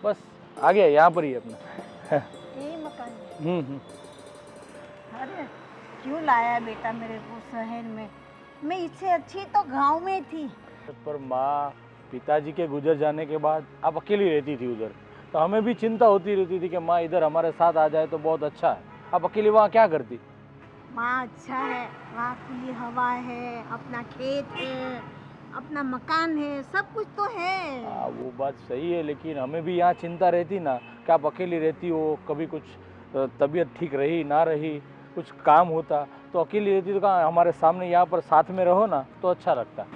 बस आ गया, यहाँ पर ही है अपना। यही मकान है। अरे क्यों लाया बेटा मेरे को शहर में? मैं इससे अच्छी तो गांव में थी। पर माँ, पिताजी के गुजर जाने के बाद आप अकेली रहती थी उधर, तो हमें भी चिंता होती रहती थी कि माँ इधर हमारे साथ आ जाए तो बहुत अच्छा है। आप अकेली वहाँ क्या करती? वहाँ अच्छा है, वहाँ खुली हवा है, अपना खेत है, अपना मकान है, सब कुछ तो है। हाँ वो बात सही है, लेकिन हमें भी यहाँ चिंता रहती ना कि आप अकेली रहती हो, कभी कुछ तबीयत ठीक रही ना रही, कुछ काम होता तो अकेली रहती तो कहाँ, हमारे सामने यहाँ पर साथ में रहो ना तो अच्छा लगता।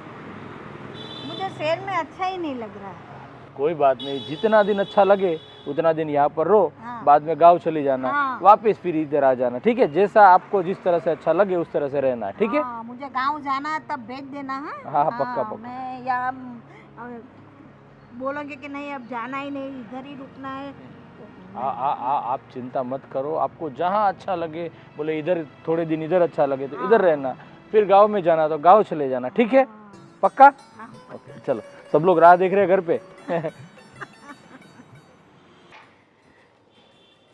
मुझे शहर में अच्छा ही नहीं लग रहा है। कोई बात नहीं, जितना दिन अच्छा लगे उतना दिन यहाँ पर रहो। हाँ। बाद में गांव चले जाना। हाँ। वापस फिर इधर आ जाना, ठीक है? जैसा आपको जिस तरह से अच्छा लगे उस तरह से रहना है, ठीक है? हाँ, मुझे गांव जाना है तब भेज देना। हाँ, पक्का पक्का। मैं यहाँ बोलोगे कि नहीं अब जाना ही नहीं, इधर ही रुकना है। आप चिंता मत करो, आपको जहाँ अच्छा लगे, बोले इधर थोड़े दिन इधर अच्छा लगे तो इधर रहना, फिर गांव में जाना तो गांव चले जाना, ठीक है? पक्का? ओके, चलो सब लोग राह देख रहे हैं घर पे।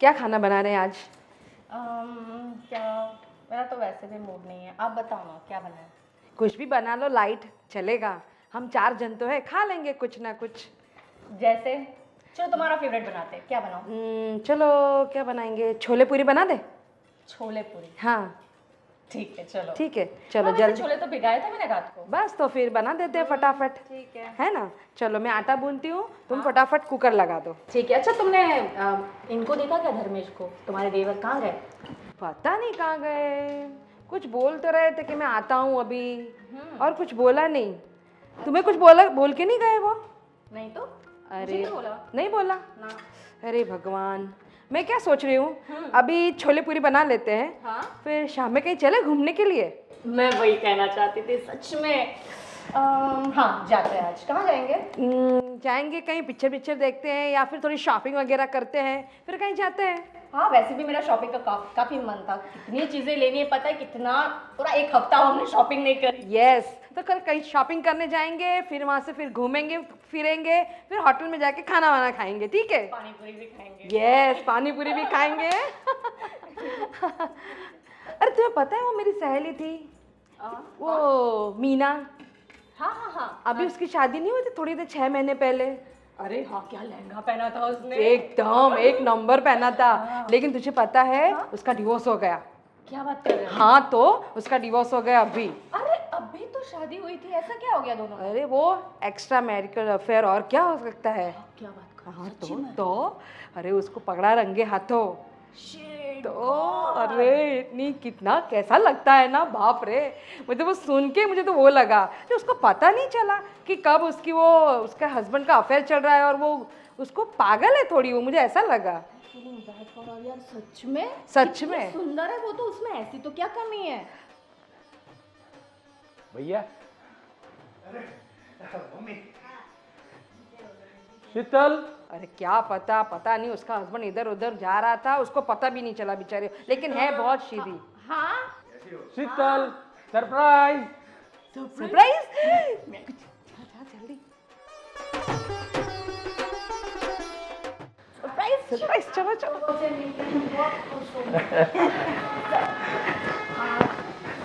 क्या खाना बना रहे हैं आज? क्या, मेरा तो वैसे भी मूड नहीं है, आप बताओ ना क्या बनाए। कुछ भी बना लो, लाइट चलेगा। हम 4 जन तो है, खा लेंगे कुछ ना कुछ। जैसे चलो तुम्हारा फेवरेट बनाते हैं, क्या बनाओ? चलो क्या बनाएंगे, छोले पूरी बना दे। छोले पूरी, हाँ ठीक है चलो। ठीक है, चलो हाँ, वैसे जल्दी। छोले तो भिगाए थे मैंने रात को। बस तो फिर बना देते हैं फटाफट, ठीक है ना? चलो मैं आटा गूंथती हूँ, तुम फटाफट कुकर लगा दो। ठीक है। अच्छा तुमने इनको देखा क्या, धर्मेश को? तुम्हारे देवर कहाँ गए? पता नहीं कहाँ गए, कुछ बोल तो रहे थे कि मैं आता हूँ अभी, और कुछ बोला नहीं। तुम्हें कुछ बोल के नहीं गए वो? नहीं तो अरे नहीं बोला। नहीं बोला ना। अरे भगवान, मैं क्या सोच रही हूँ, अभी छोले पूरी बना लेते हैं, हाँ? फिर शाम में कहीं चले घूमने के लिए। मैं वही कहना चाहती थी सच में। हाँ जाते हैं, आज कहाँ जाएंगे? जाएंगे कहीं, पिक्चर देखते हैं या फिर थोड़ी शॉपिंग वगैरह करते हैं, फिर कहीं जाते हैं। हाँ वैसे भी मेरा शॉपिंग का काफी मन था, कितनी चीजें लेनी है पता है, कितना पूरा एक हफ्ता हमने शॉपिंग नहीं करी। यस, तो कल कहीं शॉपिंग करने जाएंगे, फिर वहाँ से फिर घूमेंगे फिरेंगे, फिर होटल में जाके खाना वाना खाएंगे, ठीक है? पानी पूरी भी खाएंगे। यस, पानी पूरी भी खाएंगे। अरे तुम्हें पता है वो मेरी सहेली थी, वो मीना। हाँ हाँ हाँ। अभी उसकी शादी नहीं हुई थी थोड़ी देर 6 महीने पहले? अरे हाँ, क्या लहंगा पहना था उसने, एकदम एक नंबर पहना था। लेकिन तुझे पता है उसका डिवोर्स हो गया। क्या बात कर रहे हो? हाँ तो उसका डिवोर्स हो गया अभी। अरे अभी तो शादी हुई थी, ऐसा क्या हो गया दोनों में? अरे वो एक्स्ट्रा मैरिटल अफेयर, और क्या हो सकता है? क्या बात कर? हाँ तो अरे उसको पकड़ा रंगे हाथों। Shit, तो अरे इतनी, कितना कैसा लगता है ना, बाप रे। मुझे वो सुन के मुझे तो वो लगा कि उसको पता नहीं चला कि कब उसका हस्बैंड का अफेयर चल रहा है, और वो उसको पागल है थोड़ी, वो मुझे ऐसा लगा। यार सच में, सच कितनी में सुंदर है वो तो, उसमें ऐसी तो क्या कमी है? भैया, शीतल, अरे क्या पता नहीं, उसका हस्बैंड इधर उधर जा रहा था, उसको पता भी नहीं चला बेचारे, लेकिन है बहुत सीधी। हाँ शीतल, सरप्राइज। सरप्राइज? जल्दी सरप्राइज, चलो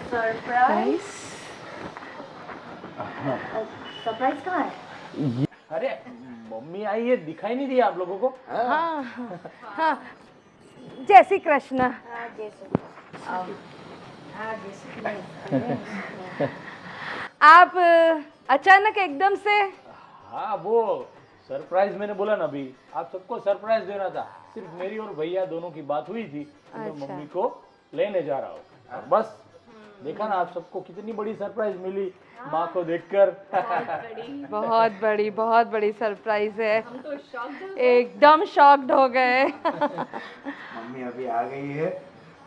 सरप्राइज। सरप्राइज कहाँ है? अरे मम्मी आई है, दिखाई नहीं दिया आप लोगों को? हाँ हाँ, जय श्री कृष्ण। आप अचानक एकदम से? हाँ वो सरप्राइज मैंने बोला ना अभी, आप सबको सरप्राइज देना था। सिर्फ मेरी और भैया दोनों की बात हुई थी, तो मैं मम्मी को लेने जा रहा हूँ। और बस देखा ना आप सबको कितनी बड़ी सरप्राइज मिली माँ को देखकर। बहुत बड़ी सरप्राइज है। हम तो शॉक्ड एकदम शॉक्ड हो गए। मम्मी अभी आ गई है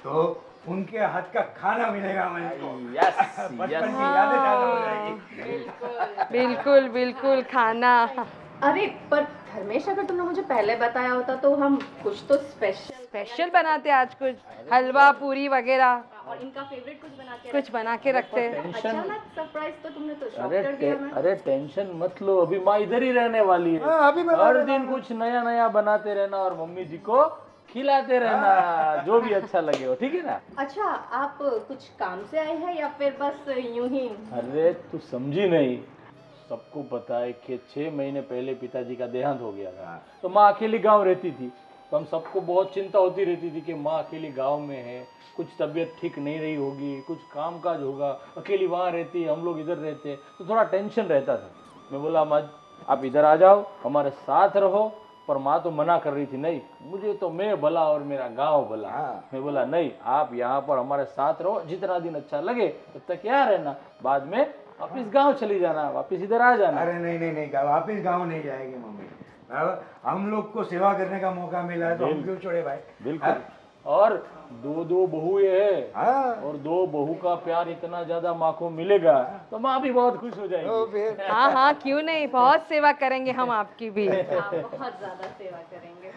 तो उनके हाथ का खाना मिलेगा मुझको। यस बचपन की यादें ताजा हो जाएगी। बिल्कुल खाना। अरे पर धर्मेश, अगर तुमने मुझे पहले बताया होता तो हम कुछ तो स्पेशल स्पेशल बनाते आज, कुछ हलवा पूरी वगैरह। और इनका फेवरेट कुछ बना के कुछ बना के रखते हैं। टेंशन, अचानक सरप्राइज तो तुमने तो शॉक अरे कर दिया मैं। अरे टेंशन मत लो, अभी माँ इधर ही रहने वाली है। हाँ, अभी बना हर देना। दिन कुछ नया नया बनाते रहना और मम्मी जी को खिलाते रहना, जो भी अच्छा लगे हो, ठीक है ना। अच्छा, आप कुछ काम से आए हैं या फिर बस यूं ही? अरे तू समझी नहीं, सबको पता है कि 6 महीने पहले पिताजी का देहांत हो गया था, तो माँ अकेली गांव रहती थी। तो हम सबको बहुत चिंता होती रहती थी कि माँ अकेली गांव में है, कुछ तबीयत ठीक नहीं रही होगी, कुछ काम काज होगा, अकेली वहाँ रहती है, हम लोग इधर रहते हैं, तो थोड़ा टेंशन रहता था। मैं बोला माँ आप इधर आ जाओ, हमारे साथ रहो। पर माँ तो मना कर रही थी, नहीं मुझे तो मैं भला और मेरा गांव भला। मैं बोला नहीं, आप यहाँ पर हमारे साथ रहो, जितना दिन अच्छा लगे तब तक यहाँ रहना, बाद में वापिस गांव चली जाना, वापिस इधर आ जाना। अरे नहीं नहीं नहीं, वापिस गांव नहीं जाएगी मम्मी। अब हम लोग को सेवा करने का मौका मिला है तो हम क्यों छोड़े भाई। बिल्कुल। और दो बहुएं हैं, हाँ और 2 बहू का प्यार इतना ज्यादा माँ को मिलेगा तो माँ भी बहुत खुश हो जाएगी। तो फिर हाँ हाँ, क्यों नहीं, बहुत सेवा करेंगे हम आपकी भी। आप बहुत ज्यादा सेवा करेंगे।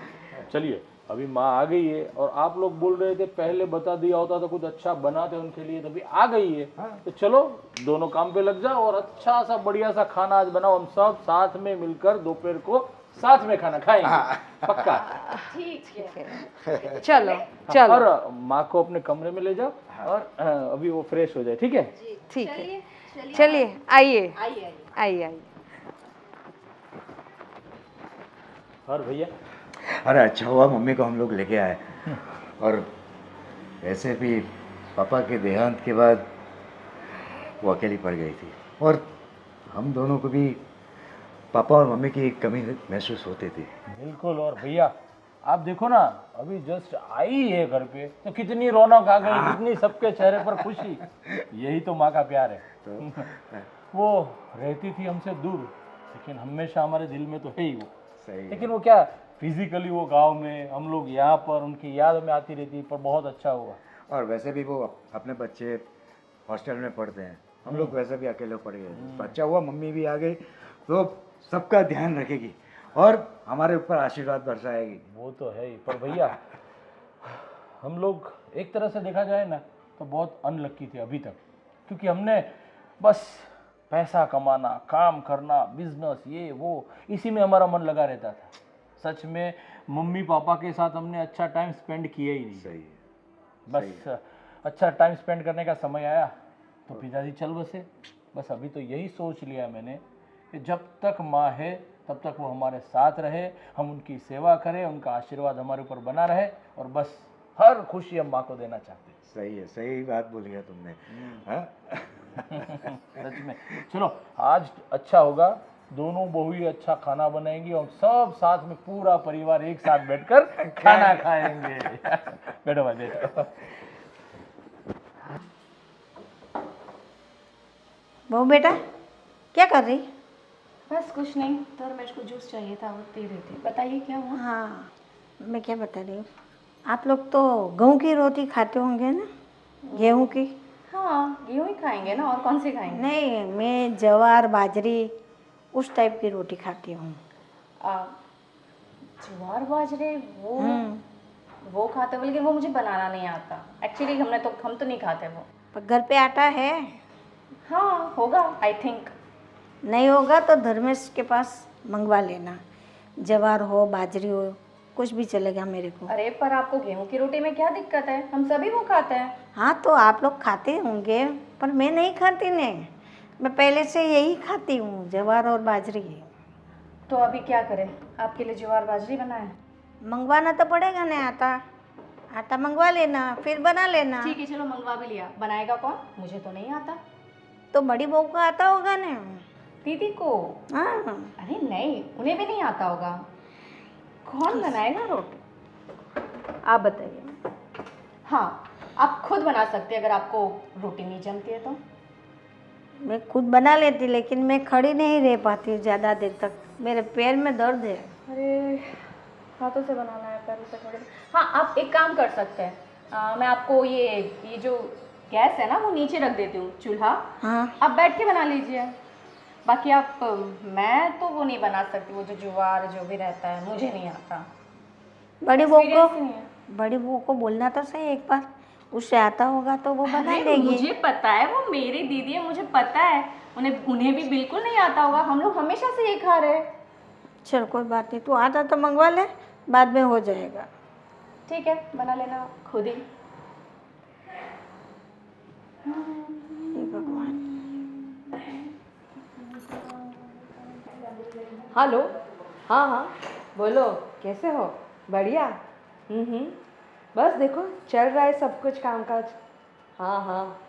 चलिए अभी माँ आ गई है, और आप लोग बोल रहे थे पहले बता दिया होता तो कुछ अच्छा बनाते उनके लिए, तभी आ गई है। तो चलो दोनों काम पे लग जाओ और अच्छा सा बढ़िया सा खाना आज बनाओ, हम सब साथ में मिलकर दोपहर को साथ में खाना खाएंगे, पक्का। ठीक है। चलो चलो, और माँ को अपने कमरे में ले जाओ, और अभी वो फ्रेश हो जाए, ठीक है। ठीक है, चलिए चलिए आइए आइए। आइए आइए। और भैया अरे अच्छा हुआ मम्मी को हम लोग लेके आए। और वैसे भी पापा के देहांत के बाद वो अकेली पड़ गई थी, और हम दोनों को भी पापा और मम्मी की कमी महसूस होती थी। बिल्कुल। और भैया आप देखो ना, अभी जस्ट आई है घर पे तो कितनी रौनक आ गई, कितनी सबके चेहरे पर खुशी। यही तो माँ का प्यार है। वो रहती थी हमसे दूर, लेकिन हमेशा हमारे दिल में तो है ही वो। सही है। लेकिन वो क्या, फिजिकली वो गांव में, हम लोग यहाँ पर, उनकी याद में आती रहती, पर बहुत अच्छा हुआ। और वैसे भी वो अपने बच्चे हॉस्टल में पढ़ते हैं, हम लोग वैसे भी अकेले पड़ गए थे। तो अच्छा हुआ मम्मी भी आ गई, तो सबका ध्यान रखेगी और हमारे ऊपर आशीर्वाद बरसाएगी। वो तो है ही। पर भैया हम लोग एक तरह से देखा जाए ना तो बहुत अनलक्की थे अभी तक, क्योंकि हमने बस पैसा कमाना, काम करना, बिजनेस, ये वो, इसी में हमारा मन लगा रहता था। सच में मम्मी पापा के साथ हमने अच्छा टाइम स्पेंड किया ही नहीं। सही है। बस अच्छा टाइम स्पेंड करने का समय आया तो पिताजी चल बसे। बस अभी तो यही सोच लिया मैंने कि जब तक माँ है तब तक वो हमारे साथ रहे, हम उनकी सेवा करें, उनका आशीर्वाद हमारे ऊपर बना रहे, और बस हर खुशी हम माँ को देना चाहते हैं। सही है, सही बात बोली है तुमने। हाँ? सच में। चलो आज अच्छा होगा, दोनों बहू ही अच्छा खाना बनाएंगी और सब साथ में पूरा परिवार एक साथ बैठकर खाना खाएंगे। बैठो भाई बैठो। बहू बेटा क्या कर रही? बस कुछ नहीं, धर्मेश को जूस चाहिए था, वो पी रही थी। बताइए क्या हुआ? हाँ, मैं क्या बता रही हूँ, आप लोग तो गेहूँ की रोटी खाते होंगे ना? गेहूँ की? हाँ, गेहूँ ही खाएंगे ना, और कौन सी खाएंगे? नहीं, मैं जवार बाजरी उस टाइप की रोटी खाती हूँ। ज्वार बाजरे वो खाते हो, लेकिन वो मुझे बनाना नहीं आता एक्चुअली। हम तो नहीं खाते वो। पर घर पे आटा है? हाँ होगा, आई थिंक। नहीं होगा तो धर्मेश के पास मंगवा लेना, जवार हो बाजरी हो कुछ भी चलेगा मेरे को। अरे पर आपको गेहूं की रोटी में क्या दिक्कत है? हम सभी वो खाते हैं। हाँ तो आप लोग खाते होंगे, पर मैं नहीं खाती ने, मैं पहले से यही खाती हूँ, जवार और बाजरी। तो अभी क्या करें? आपके लिए ज्वार बाजरी बनाए? मंगवाना तो पड़ेगा ना आटा, आटा मंगवा लेना फिर बना लेना। ठीक है चलो, मंगवा भी लिया। बनाएगा कौन? मुझे तो नहीं आता। तो बड़ी बहू को आता होगा ना? दीदी को? हाँ। अरे नहीं, उन्हें भी नहीं आता होगा। कौन बनाएगा रोटी? आप बताइए। हाँ, आप खुद बना सकते हैं अगर आपको रोटी नहीं जमती है तो। मैं खुद बना लेती, लेकिन मैं खड़ी नहीं रह पाती ज़्यादा देर तक, मेरे पैर में दर्द है। अरे हाथों से बनाना है, पैरों से थोड़ी। हाँ, आप एक काम कर सकते हैं, मैं आपको ये जो गैस है ना वो नीचे रख देती हूँ, चूल्हा। हाँ। आप बैठ के बना लीजिए। बाकी आप मैं तो वो नहीं बना सकती, वो जो ज्वार जो भी रहता है मुझे नहीं आता। बड़ी बहू Experience नहीं है। को, बड़ी बहू को बोलना तो सही एक बार, उससे आता होगा तो वो बना अरे लेगी। मुझे पता है, वो मेरी दीदी है, मुझे पता है। उन्हें उन्हें भी बिल्कुल नहीं आता होगा, हम लोग हमेशा से ये खा रहे हैं। चल कोई बात नहीं, तू आता तो मंगवा ले, बाद में हो जाएगा। ठीक है, बना लेना खुद ही। हे भगवान। हेलो। हाँ हाँ, बोलो कैसे हो? बढ़िया। बस देखो चल रहा है सब कुछ कामकाज। हाँ हाँ,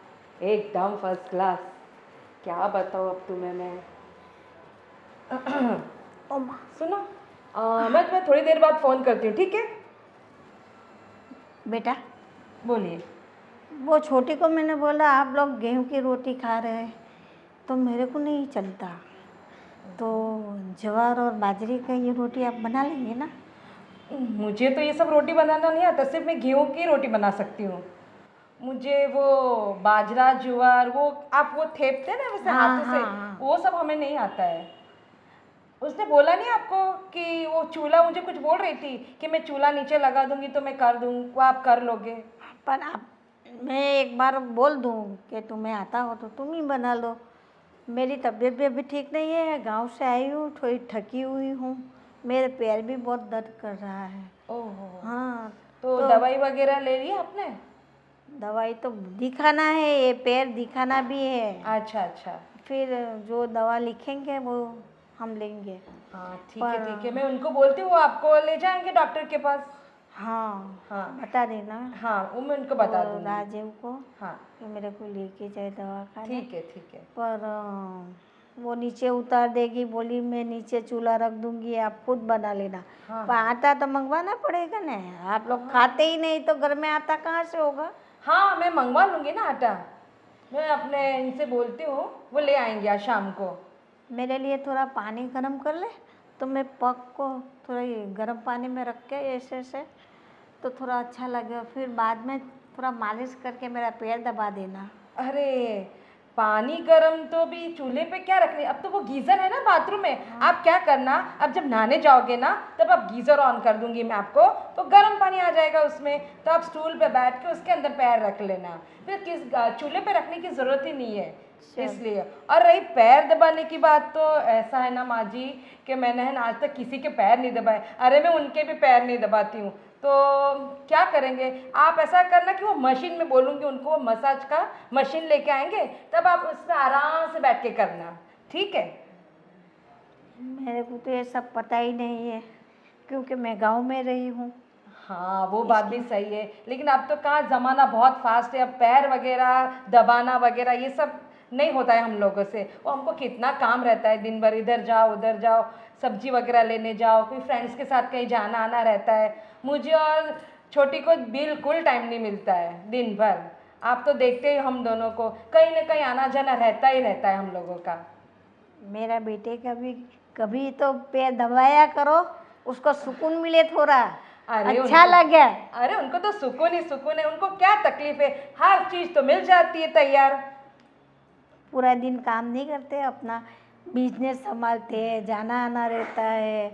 एकदम फर्स्ट क्लास। क्या बताऊँ अब तुम्हें मैं। ओमा, सुनो, मैं तुम्हें थोड़ी देर बाद फ़ोन करती हूँ, ठीक है? बेटा बोलिए। वो छोटी को मैंने बोला आप लोग गेहूं की रोटी खा रहे हैं तो मेरे को नहीं चलता, तो ज्वार और बाजरे का ये रोटी आप बना लेंगे ना? मुझे तो ये सब रोटी बनाना नहीं आता, सिर्फ मैं गेहूं की रोटी बना सकती हूँ। मुझे वो बाजरा ज्वार वो आप वो थेपते ना वैसे हाँ, हाथों से, हाँ। वो सब हमें नहीं आता है। उसने बोला नहीं आपको कि वो चूल्हा, मुझे कुछ बोल रही थी कि मैं चूल्हा नीचे लगा दूंगी तो मैं कर दूँ, वो आप कर लोगे? पर आप, मैं एक बार बोल दूँ कि तुम्हें आता हो तो तुम ही बना लो। मेरी तबीयत भी अभी ठीक नहीं है, गांव से आई हूँ, थोड़ी थकी हुई हूँ, मेरे पैर भी बहुत दर्द कर रहा है। ओहो, हाँ तो तो दवाई वगैरह ले ली आपने? दवाई तो दिखाना है, ये पैर दिखाना भी है, अच्छा अच्छा। फिर जो दवा लिखेंगे वो हम लेंगे। हाँ ठीक है ठीक है, मैं उनको बोलती हूँ, आपको ले जाएंगे डॉक्टर के पास। हाँ हाँ बता देना हाँ, वो मैं उनको बता वो दूँगी। राजीव को हाँ कि मेरे को लेके जाए दवा खाने। ठीक है ठीक है। पर वो नीचे उतार देगी, बोली मैं नीचे चूल्हा रख दूंगी, आप खुद बना लेना। हाँ पर आटा तो मंगवाना पड़ेगा ना, आप लोग खाते ही नहीं तो घर में आटा कहाँ से होगा? हाँ, मैं मंगवा लूँगी ना आटा, मैं अपने इनसे बोलती हूँ, वो ले आएंगे आज शाम को। मेरे लिए थोड़ा पानी गर्म कर ले, तो मैं पग को थोड़ा ये गर्म पानी में रख के ऐसे ऐसे तो थोड़ा अच्छा लगेगा, फिर बाद में थोड़ा मालिश करके मेरा पैर दबा देना। अरे पानी गर्म तो भी चूल्हे पे क्या रखने, अब तो वो गीज़र है ना बाथरूम में। आप क्या करना, अब जब नहाने जाओगे ना तब आप गीज़र ऑन कर दूंगी मैं आपको, तो गर्म पानी आ जाएगा उसमें, तो आप स्टूल पे बैठ के उसके अंदर पैर रख लेना, फिर चूल्हे पे रखने की ज़रूरत ही नहीं है इसलिए। और रही पैर दबाने की बात, तो ऐसा है ना माँ जी कि मैंने है ना आज तक किसी के पैर नहीं दबाए। अरे मैं उनके भी पैर नहीं दबाती हूँ, तो क्या करेंगे, आप ऐसा करना कि वो मशीन में बोलूँगी उनको, वो मसाज का मशीन लेके आएंगे, तब आप उसमें आराम से बैठ के करना, ठीक है? मेरे को तो ये सब पता ही नहीं है क्योंकि मैं गांव में रही हूँ। हाँ वो बात भी सही है, लेकिन अब तो कहाँ ज़माना बहुत फास्ट है, अब पैर वगैरह दबाना वगैरह ये सब नहीं होता है हम लोगों से। वो हमको कितना काम रहता है, दिन भर इधर जाओ उधर जाओ, सब्जी वगैरह लेने जाओ, कोई फ्रेंड्स के साथ कहीं जाना आना रहता है। मुझे और छोटी को बिल्कुल टाइम नहीं मिलता है दिन भर। आप तो देखते ही हम दोनों को कहीं ना कहीं आना जाना रहता ही रहता है हम लोगों का। मेरा बेटे का भी कभी तो पैर दबाया करो, उसको सुकून मिले थोड़ा, अरे अच्छा लगे। अरे उनको तो सुकून ही सुकून है, उनको क्या तकलीफ है, हर चीज़ तो मिल जाती है तैयार। पूरा दिन काम नहीं करते, अपना बिजनेस संभालते हैं, जाना आना रहता है,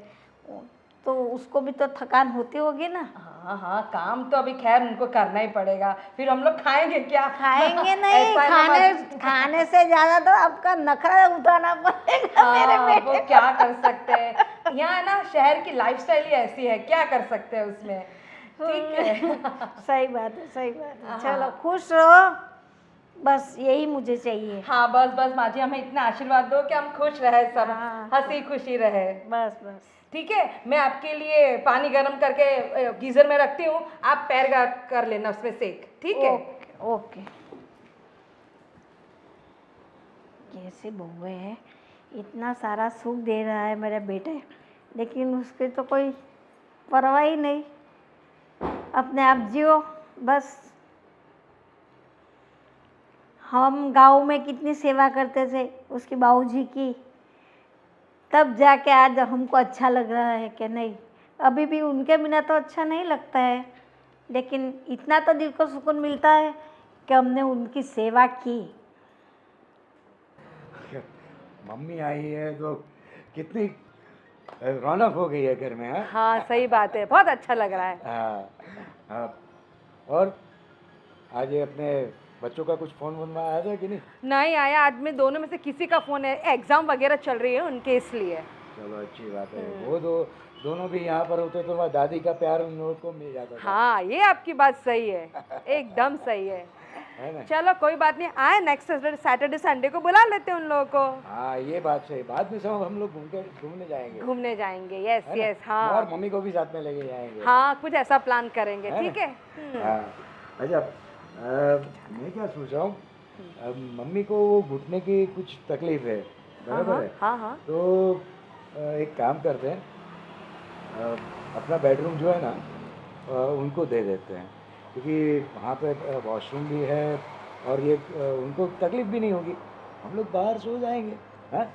तो उसको भी तो थकान होती होगी ना। हाँ हाँ, काम तो अभी खैर उनको करना ही पड़ेगा, फिर हम लोग खाएंगे क्या? खाएंगे नहीं, ऐसा है ना खाने बाजी। खाने से ज्यादा तो आपका नखरा उठाना पड़ेगा मेरे हाँ बेटे वो क्या कर सकते हैं, यहाँ ना शहर की लाइफस्टाइल ही ऐसी है, क्या कर सकते हैं उसमें। ठीक है। सही बात है, सही बात है। हाँ। चलो खुश रहो, बस यही मुझे चाहिए। हाँ बस बस माँ जी, हमें इतना आशीर्वाद दो कि हम खुश रहे, सब हाँ। हंसी खुशी रहे। बस बस। ठीक है, मैं आपके लिए पानी गर्म करके गीजर में रखती हूँ, आप पैर कर लेना उसमें सेक, ठीक है? Okay okay. कैसे बहुए है, इतना सारा सुख दे रहा है मेरे बेटे, लेकिन उसकी तो कोई परवाह ही नहीं, अपने आप जियो बस। हम गांव में कितनी सेवा करते थे उसकी बाबूजी की, तब जाके आज हमको अच्छा लग रहा है कि नहीं, अभी भी उनके बिना तो अच्छा नहीं लगता है, लेकिन इतना तो दिल को सुकून मिलता है कि हमने उनकी सेवा की। मम्मी आई है तो कितनी रौनक हो गई है घर में। हाँ हाँ सही बात है, बहुत अच्छा लग रहा है। हाँ, हाँ। और आज ये अपने बच्चों का कुछ फ़ोन वोन आया था कि नहीं? नहीं आया, आज में दोनों में से किसी का फ़ोन है, एग्ज़ाम वगैरह चल रही है उनके, इसलिए। चलो अच्छी बात है। वो दोनों भी यहाँ पर होते तो हमारी दादी का प्यार उन लोगों को मिल जाता था। हाँ, ये आपकी बात सही है, एकदम सही है। है ना? चलो कोई बात नहीं, आए नेक्स्ट सैटरडे संडे को बुला लेते हैं उन लोगों को। हाँ ये बात सही। बाद में सब हम लोग घूमने जाएंगे। घूमने जाएंगे, यस है ना? यस, हाँ और मम्मी को भी साथ में लेके जाएंगे। हाँ, कुछ ऐसा प्लान करेंगे, है ना? ठीक है। हाँ अच्छा, मैं क्या सोच रहा हूँ, मम्मी को वो घुटने की कुछ तकलीफ है, बराबर है? हाँ हाँ तो एक काम करते हैं, अपना बेडरूम जो है ना उनको दे देते हैं, क्योंकि वहाँ पे वॉशरूम भी है और ये उनको तकलीफ भी नहीं होगी, हम लोग बाहर सो जाएंगे। हाँ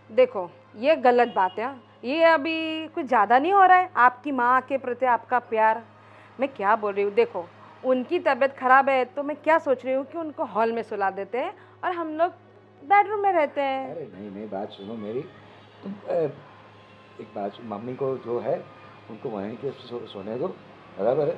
देखो ये गलत बात है, ये अभी कुछ ज़्यादा नहीं हो रहा है? आपकी माँ के प्रति आपका प्यार, मैं क्या बोल रही हूँ, देखो उनकी तबीयत खराब है तो मैं क्या सोच रही हूँ कि उनको हॉल में सुला देते हैं और हम लोग बेडरूम में रहते हैं। अरे नहीं नहीं, बात सुनो मेरी, तुम एक बात, मम्मी को जो है उनको वहीं के सोने दो, बराबर है?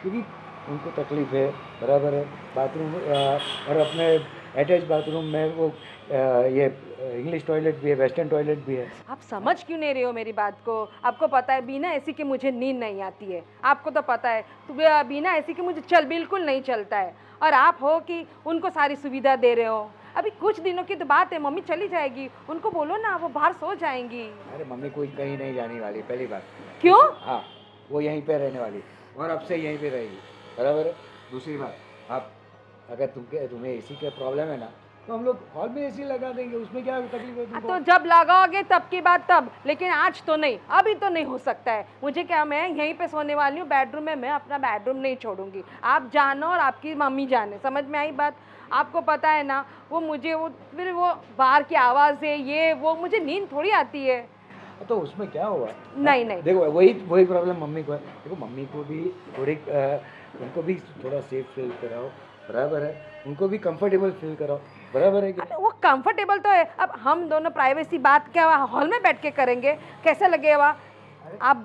क्योंकि उनको तकलीफ है, बराबर है? बाथरूम और अपने अटैच बाथरूम में वो ये इंग्लिश टॉयलेट भी है, वेस्टर्न टॉयलेट भी है। आप समझ क्यों नहीं रहे हो मेरी बात को? आपको पता है बिना एसी के मुझे नींद नहीं आती है, आपको तो पता है, तो बिना एसी के मुझे बिल्कुल नहीं चलता है। और आप हो कि उनको सारी सुविधा दे रहे हो। अभी कुछ दिनों की तो बात है, मम्मी चली जाएगी, उनको बोलो ना वो बाहर सो जाएंगी। अरे मम्मी कोई कहीं नहीं जाने वाली, पहली बात। क्यों? हाँ, वो यहीं पे रहने वाली और अब से यहीं पे रहेगी, बराबर है? दूसरी बात, आप अगर तुम्हें एसी का प्रॉब्लम है ना, तो हम लोग हॉल में एसी लगा देंगे, उसमें क्या तकलीफ है तुमको? तो जब लगाओगे तब की बात तब, लेकिन आज तो नहीं, अभी तो नहीं हो सकता है। मुझे क्या, मैं यहीं पे सोने वाली हूँ बेडरूम में, मैं अपना बेडरूम नहीं छोड़ूंगी। आप जानो और आपकी मम्मी जाने, समझ में आई बात? आपको पता है ना, वो मुझे वो फिर वो बाहर की आवाज़ है, ये वो, मुझे नींद थोड़ी आती है। तो उसमें क्या हुआ? नहीं नहीं, देखो वही प्रॉब्लम मम्मी को है। देखो मम्मी को भी थोड़ी उनको भी थोड़ा सेफ फील कराओ, बराबर है? उनको भी कंफर्टेबल फील कराओ, बराबर है कि? अरे वो कंफर्टेबल तो है, अब हम दोनों प्राइवेसी बात क्या हॉल में बैठ के करेंगे, कैसा लगेगा? आप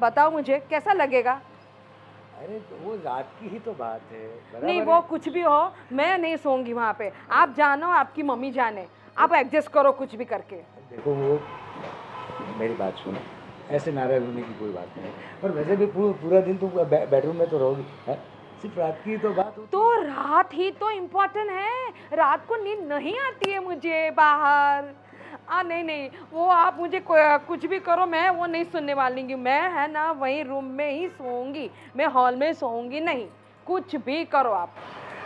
बताओ मुझे कैसा लगेगा? अरे तो वो रात की ही तो बात है, बराबर नहीं है? वो कुछ भी हो, मैं नहीं सोऊंगी वहाँ पे। आप जानो, आपकी मम्मी जाने, आप एडजस्ट करो कुछ भी करके। देखो वो मेरी बात सुनो, ऐसे नाराज होने की कोई बात नहीं है। और वैसे भी पूरा दिन तुम बेडरूम में तो रहोगी, है? सिर्फ रात की तो बात होती तो रात ही तो इम्पोर्टेंट है, रात को नींद नहीं आती है मुझे बाहर। नहीं नहीं, वो आप मुझे कुछ भी करो, मैं वो नहीं सुनने वाली हूँ। मैं है ना वहीं रूम में ही सोऊंगी, मैं हॉल में सोऊंगी नहीं, कुछ भी करो आप।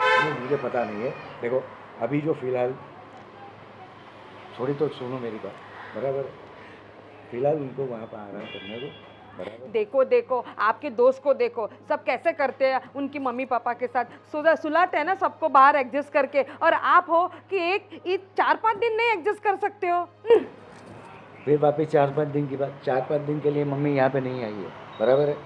है। मुझे पता नहीं है। देखो अभी जो फिलहाल, थोड़ी तो सुनो मेरी बात, बराबर है? फिलहाल उनको वहाँ पर आराम करने दो, बराबर? देखो देखो, आपके दोस्त को देखो, सब कैसे करते हैं उनकी मम्मी पापा के साथ, सुलाते हैं ना सबको बाहर एडजस्ट करके, और आप हो कि एक 4-5 दिन नहीं एडजस्ट कर सकते हो। फिर वापस 4-5 दिन की बात, 4-5 दिन के लिए मम्मी यहाँ पे नहीं आई है, बराबर है?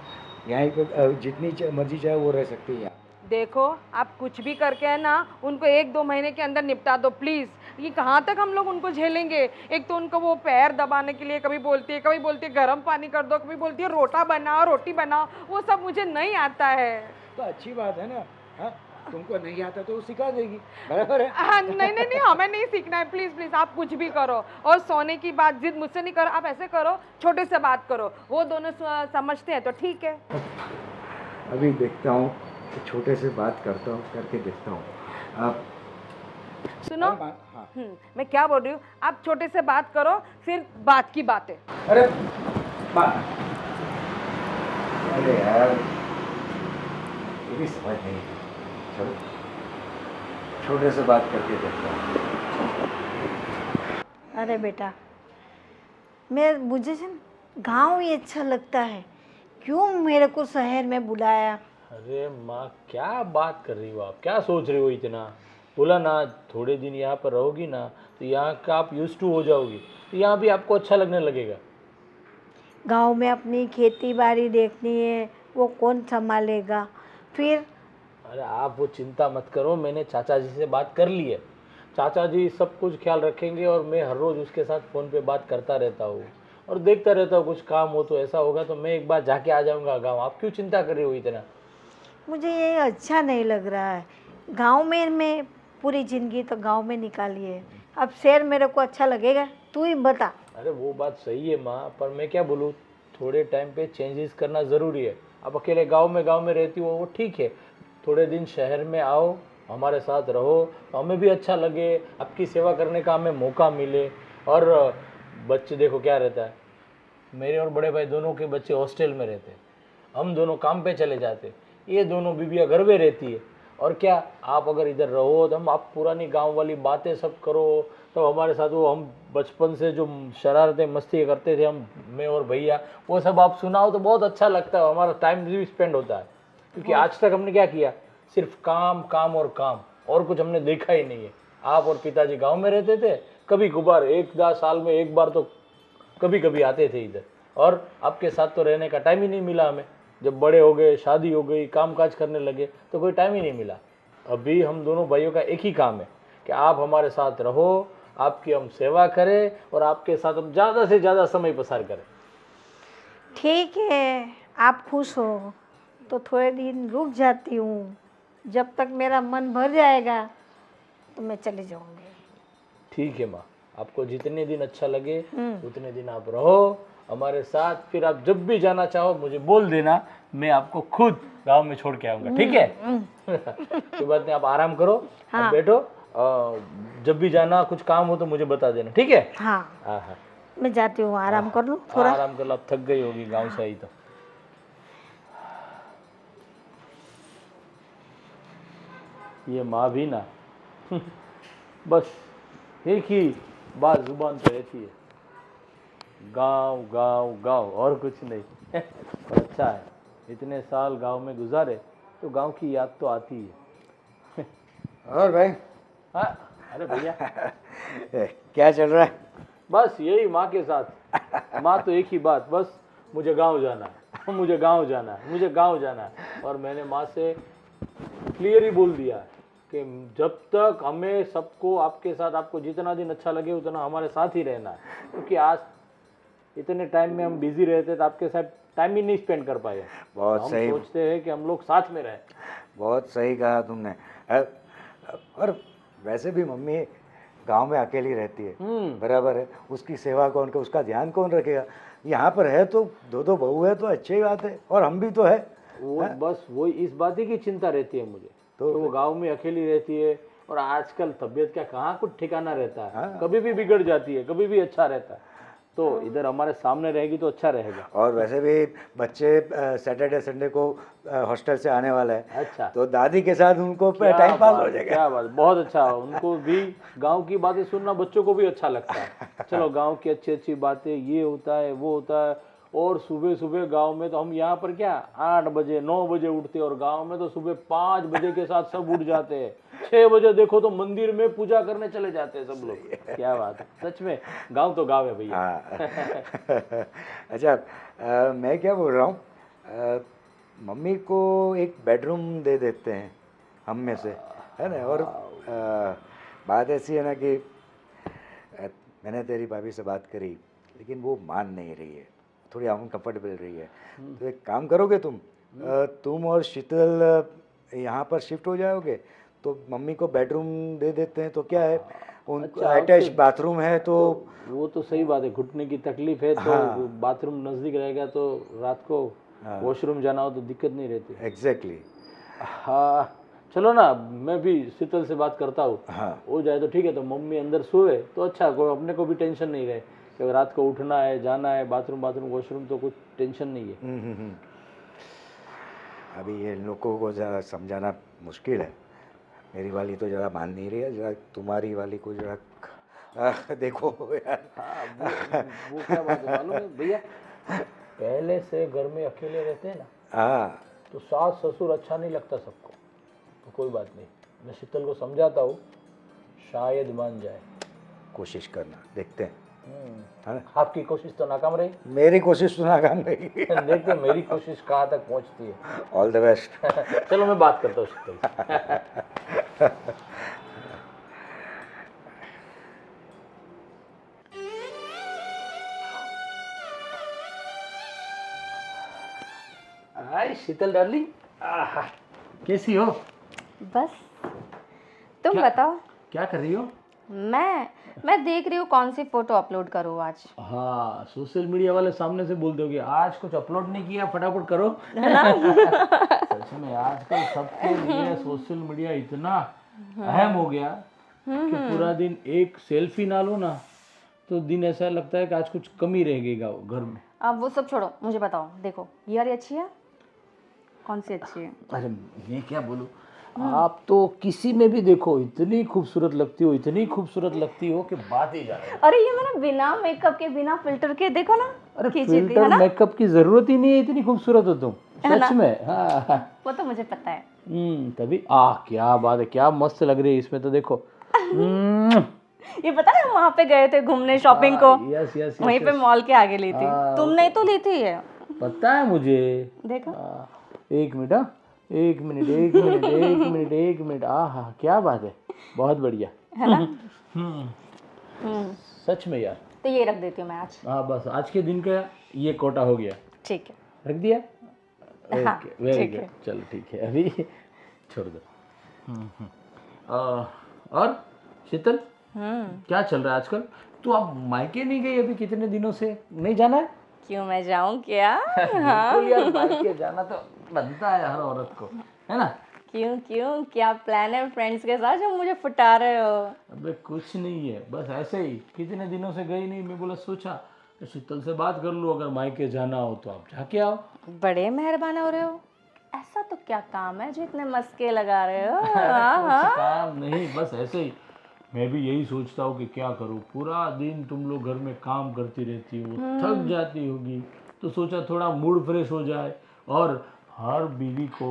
यहाँ पे जितनी मर्जी चाहे वो रह सकती है यहाँ। देखो आप कुछ भी करके है ना, उनको 1-2 महीने के अंदर निपटा दो प्लीज़। ये कहाँ तक हम लोग उनको झेलेंगे? एक तो उनको वो पैर दबाने के लिए कभी बोलती है गर्म पानी कर दो, कभी बोलती है रोटी बनाओ, वो सब मुझे नहीं आता है। तो अच्छी बात है ना, हाँ? तुमको नहीं आता तो वो सिखा देगी, बराबर है? नहीं नहीं नहीं, हमें नहीं सीखना है, प्लीज़ प्लीज़ आप कुछ भी करो। और सोने की बात जिद मुझसे नहीं करो, आप ऐसे करो, छोटे से बात करो, वो दोनों समझते हैं तो ठीक है। अभी देखता हूँ, छोटे से बात करता हूँ, करके देखता हूँ। आप सुनो, हाँ। मैं क्या बोल रही हूँ, आप छोटे से बात करो, फिर बात की बातें। अरे अरे यार, ये भी समझ नहीं। चलो छोटे से बात करके देखता हूँ। अरे बेटा, मुझे गांव ही अच्छा लगता है, क्यों मेरे को शहर में बुलाया? अरे माँ क्या बात कर रही हो आप, क्या सोच रही हो इतना? बोला ना थोड़े दिन यहाँ पर रहोगी ना तो यहाँ का आप यूज टू हो जाओगी, तो यहाँ भी आपको अच्छा लगने लगेगा। गांव में अपनी खेती बाड़ी देखनी है, वो कौन संभालेगा फिर? अरे आप वो चिंता मत करो, मैंने चाचा जी से बात कर ली है, चाचा जी सब कुछ ख्याल रखेंगे और मैं हर रोज़ उसके साथ फ़ोन पे बात करता रहता हूँ और देखता रहता हूँ, कुछ काम हो तो ऐसा होगा तो मैं एक बार जाके आ जाऊँगा गाँव। आप क्यों चिंता कर रही हो इतना? मुझे ये अच्छा नहीं लग रहा है। गांव में मैं पूरी ज़िंदगी तो गांव में निकाली है, अब शहर मेरे को अच्छा लगेगा? तू ही बता। अरे वो बात सही है माँ, पर मैं क्या बोलूँ, थोड़े टाइम पे चेंजेस करना ज़रूरी है। अब अकेले गांव में रहती हो वो ठीक है, थोड़े दिन शहर में आओ, हमारे साथ रहो, तो हमें भी अच्छा लगे, आपकी सेवा करने का हमें मौका मिले। और बच्चे देखो क्या रहता है, मेरे और बड़े भाई दोनों के बच्चे हॉस्टल में रहते हैं, हम दोनों काम पे चले जाते, ये दोनों बीबियाँ घर में रहती है। और क्या, आप अगर इधर रहो तो हम आप पुरानी गांव वाली बातें सब करो, तो हमारे साथ वो हम बचपन से जो शरारतें मस्ती करते थे हम, मैं और भैया, वो सब आप सुनाओ तो बहुत अच्छा लगता है, हमारा टाइम भी स्पेंड होता है। क्योंकि आज तक हमने क्या किया, सिर्फ काम काम और काम, और कुछ हमने देखा ही नहीं है। आप और पिताजी गांव में रहते थे, कभी कभार एक 10 साल में एक बार तो कभी कभी आते थे इधर, और आपके साथ तो रहने का टाइम ही नहीं मिला हमें। जब बड़े हो गए, शादी हो गई, काम काज करने लगे, तो कोई टाइम ही नहीं मिला। अभी हम दोनों भाइयों का एक ही काम है कि आप हमारे साथ रहो, आपकी हम सेवा करें, और आपके साथ हम ज़्यादा से ज़्यादा समय पसार करें। ठीक है, आप खुश हो तो थोड़े दिन रुक जाती हूँ, जब तक मेरा मन भर जाएगा तो मैं चली जाऊँगी। ठीक है माँ, आपको जितने दिन अच्छा लगे उतने दिन आप रहो हमारे साथ, फिर आप जब भी जाना चाहो मुझे बोल देना, मैं आपको खुद गांव में छोड़ के आऊँगा, ठीक है? कोई बात नहीं, आप आराम करो, आप बैठो, जब भी जाना कुछ काम हो तो मुझे बता देना, ठीक है? हाँ हाँ हाँ, मैं जाती हूँ, आराम कर लूँ थोड़ा। आराम कर लो, आप थक गई होगी गांव से आई तो। ये माँ भी ना बस एक ही बात जुबान पे रहती है, गांव गांव गांव, और कुछ नहीं। पर अच्छा है, इतने साल गांव में गुजारे तो गांव की याद तो आती है। और भाई हाँ, अरे भैया, क्या चल रहा है? बस यही माँ के साथ, माँ तो एक ही बात, बस मुझे गांव जाना है, मुझे गांव जाना है, मुझे गांव जाना है। और मैंने माँ से क्लियर ही बोल दिया है कि जब तक हमें सबको आपके साथ, आपको जितना दिन अच्छा लगे उतना हमारे साथ ही रहना है। क्योंकि आज इतने टाइम में हम बिजी रहते तो आपके साथ टाइम ही नहीं स्पेंड कर पाए। बहुत हम सही, सोचते हैं कि हम लोग साथ में रहें। बहुत सही कहा तुमने। और वैसे भी मम्मी गांव में अकेली रहती है, बराबर है, उसकी सेवा कौन कर, उसका ध्यान कौन रखेगा? यहाँ पर है तो दो दो बहू है तो अच्छी बात है, और हम भी तो है। वो बस वही इस बात ही की चिंता रहती है मुझे, तो वो गांव में अकेली रहती है, और आजकल तबीयत का कहाँ कुछ ठिकाना रहता है, कभी भी बिगड़ जाती है, कभी भी अच्छा रहता है। तो इधर हमारे सामने रहेगी तो अच्छा रहेगा। और वैसे भी बच्चे सैटरडे संडे को हॉस्टल से आने वाला है, अच्छा, तो दादी के साथ उनको टाइम पास हो जाएगा। क्या बात, बहुत अच्छा, उनको भी गांव की बातें सुनना बच्चों को भी अच्छा लगता है। चलो, गांव की अच्छी अच्छी बातें, ये होता है वो होता है। और सुबह सुबह गांव में तो हम यहाँ पर क्या 8 बजे 9 बजे उठते, और गांव में तो सुबह 5 बजे के साथ सब उठ जाते हैं। 6 बजे देखो तो मंदिर में पूजा करने चले जाते हैं सब लोग। क्या बात है, सच में गांव तो गांव है भैया। हाँ। अच्छा, मैं क्या बोल रहा हूँ, मम्मी को एक बेडरूम दे देते हैं हम में से, है ना? और बात ऐसी है ना कि मैंने तेरी भाभी से बात करी, लेकिन वो मान नहीं रही है, थोड़ी अनकम्फर्टेबल रही है। तो एक काम करोगे तुम और शीतल यहाँ पर शिफ्ट हो जाओगे, तो मम्मी को बेडरूम दे देते हैं, तो क्या है, उनको अटैच बाथरूम है, तो वो तो सही बात है, घुटने की तकलीफ है तो बाथरूम नज़दीक रहेगा, तो रात को वॉशरूम जाना हो तो दिक्कत नहीं रहती। एग्जैक्टली। हाँ, चलो ना, मैं भी शीतल से बात करता हूँ। हाँ, हो जाए तो ठीक है, तो मम्मी अंदर सोए तो अच्छा, कोई अपने को भी टेंशन नहीं रहे कि रात को उठना है, जाना है, बाथरूम वॉशरूम, तो कुछ टेंशन नहीं है। अभी ये लोगों को ज़रा समझाना मुश्किल है। मेरी वाली तो ज़रा मान नहीं रही है, ज़रा तुम्हारी वाली को ज़रा देखो यार। हाँ, वो क्या बात है मालूम है भैया, पहले से घर में अकेले रहते हैं ना, हाँ, तो सास ससुर अच्छा नहीं लगता सबको। तो कोई बात नहीं, मैं शीतल को समझाता हूँ, शायद मान जाए। कोशिश करना, देखते हैं। हाँ? आपकी कोशिश तो नाकाम रही, मेरी कोशिश तो नाकाम रही। देखते हैं मेरी कोशिश कहाँ तक पहुँचती है। All the best. चलो, मैं बात करता हूँ शीतल से। हाय शीतल डार्लिंग, कैसी हो? बस तुम क्या? बताओ। क्या कर रही हो? मैं देख रही हूँ कौन सी फोटो अपलोड करूँ आज। हाँ, सोशल मीडिया वाले सामने से बोल दोगे आज कुछ अपलोड नहीं किया, फटाफट करो। है ना? सच में आजकल सबके लिए सोशल मीडिया इतना अहम हो गया कि पूरा दिन एक सेल्फी ना लो ना तो दिन ऐसा लगता है कि आज कुछ कमी रह गई घर में। अब वो सब छोड़ो, मुझे बताओ। देखो ये वाली अच्छी है, कौन सी अच्छी है? अरे मैं क्या बोलूं, आप तो किसी में भी देखो इतनी खूबसूरत लगती हो, इतनी खूबसूरत लगती हो कि बात ही जाने। अरे ये मैंने बिना मेकअप के, बिना फिल्टर के, देखो ना, अरे खींची थी, है फिल्टर ना? मेकअप की जरूरत ही नहीं है, इतनी खूबसूरत हो तुम सच में। हाँ वो तो मुझे पता है। तभी क्या बात है, क्या मस्त लग रही है इसमें तो देखो। ये पता है हम वहाँ पे गए थे घूमने शॉपिंग को, यस यस वहीं पे मॉल के आगे ली थी। तुमने ही तो ली थी ये। पता है मुझे। देखो। एक मिनट, हाँ, एक मिनट एक मिनट एक मिनट एक मिनट। हाँ क्या बात है, बहुत बढ़िया है ना? सच में यार। तो ये रख देती हूँ मैं आज। हाँ बस आज के दिन का ये कोटा हो गया। ठीक है। रख दिया? हाँ, ओके वेरी ठीक है। गुड, चलो ठीक है अभी छोड़ दो। और शीतल क्या चल रहा है आजकल? तू अब मायके नहीं गई अभी कितने दिनों से? नहीं जाना है? क्यों, मैं जाऊँ क्या? बिल्कुल यार, मायके जाना तो बनता है हर औरत को, है ना? क्यों क्यों, क्या प्लान है फ्रेंड्स के साथ जो मुझे फुटा रहे हो? अबे कुछ नहीं है, बस ऐसे ही कितने दिनों से गई नहीं, मैं बोला सोचा तो शीतल से बात कर लूँ, अगर मायके जाना हो तो आप जाके आओ। बड़े मेहरबान हो रहे हो। ऐसा तो क्या काम है जो इतने मस्के लगा रहे हो? कुछ काम नहीं, बस ऐसे ही। मैं भी यही सोचता हूँ कि क्या करूँ, पूरा दिन तुम लोग घर में काम करती रहती हो, थक जाती होगी, तो सोचा थोड़ा मूड फ्रेश हो जाए। और हर बीवी को,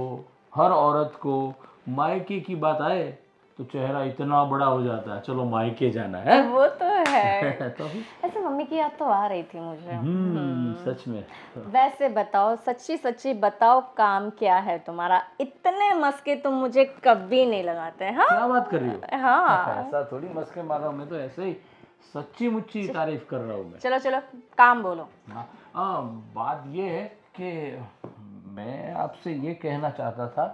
हर औरत को मायके की बात आए तो चेहरा इतना बड़ा हो जाता है, चलो मायके जाना है। वो तो है। तो अभी ऐसे मम्मी की याद तो आ रही थी मुझे। सच में। वैसे बताओ, सच्ची सच्ची बताओ, काम क्या है तुम्हारा? इतने मस्के तुम मुझे कभी नहीं लगाते। हाँ क्या बात कर रही हो? हाँ। ऐसा थोड़ी मस्के मार रहा हूँ मैं, तो ऐसे ही सच्ची मुच्ची तारीफ कर रहा हूँ मैं। चलो चलो, काम बोलो। हाँ, बात ये है कि मैं आपसे ये कहना चाहता था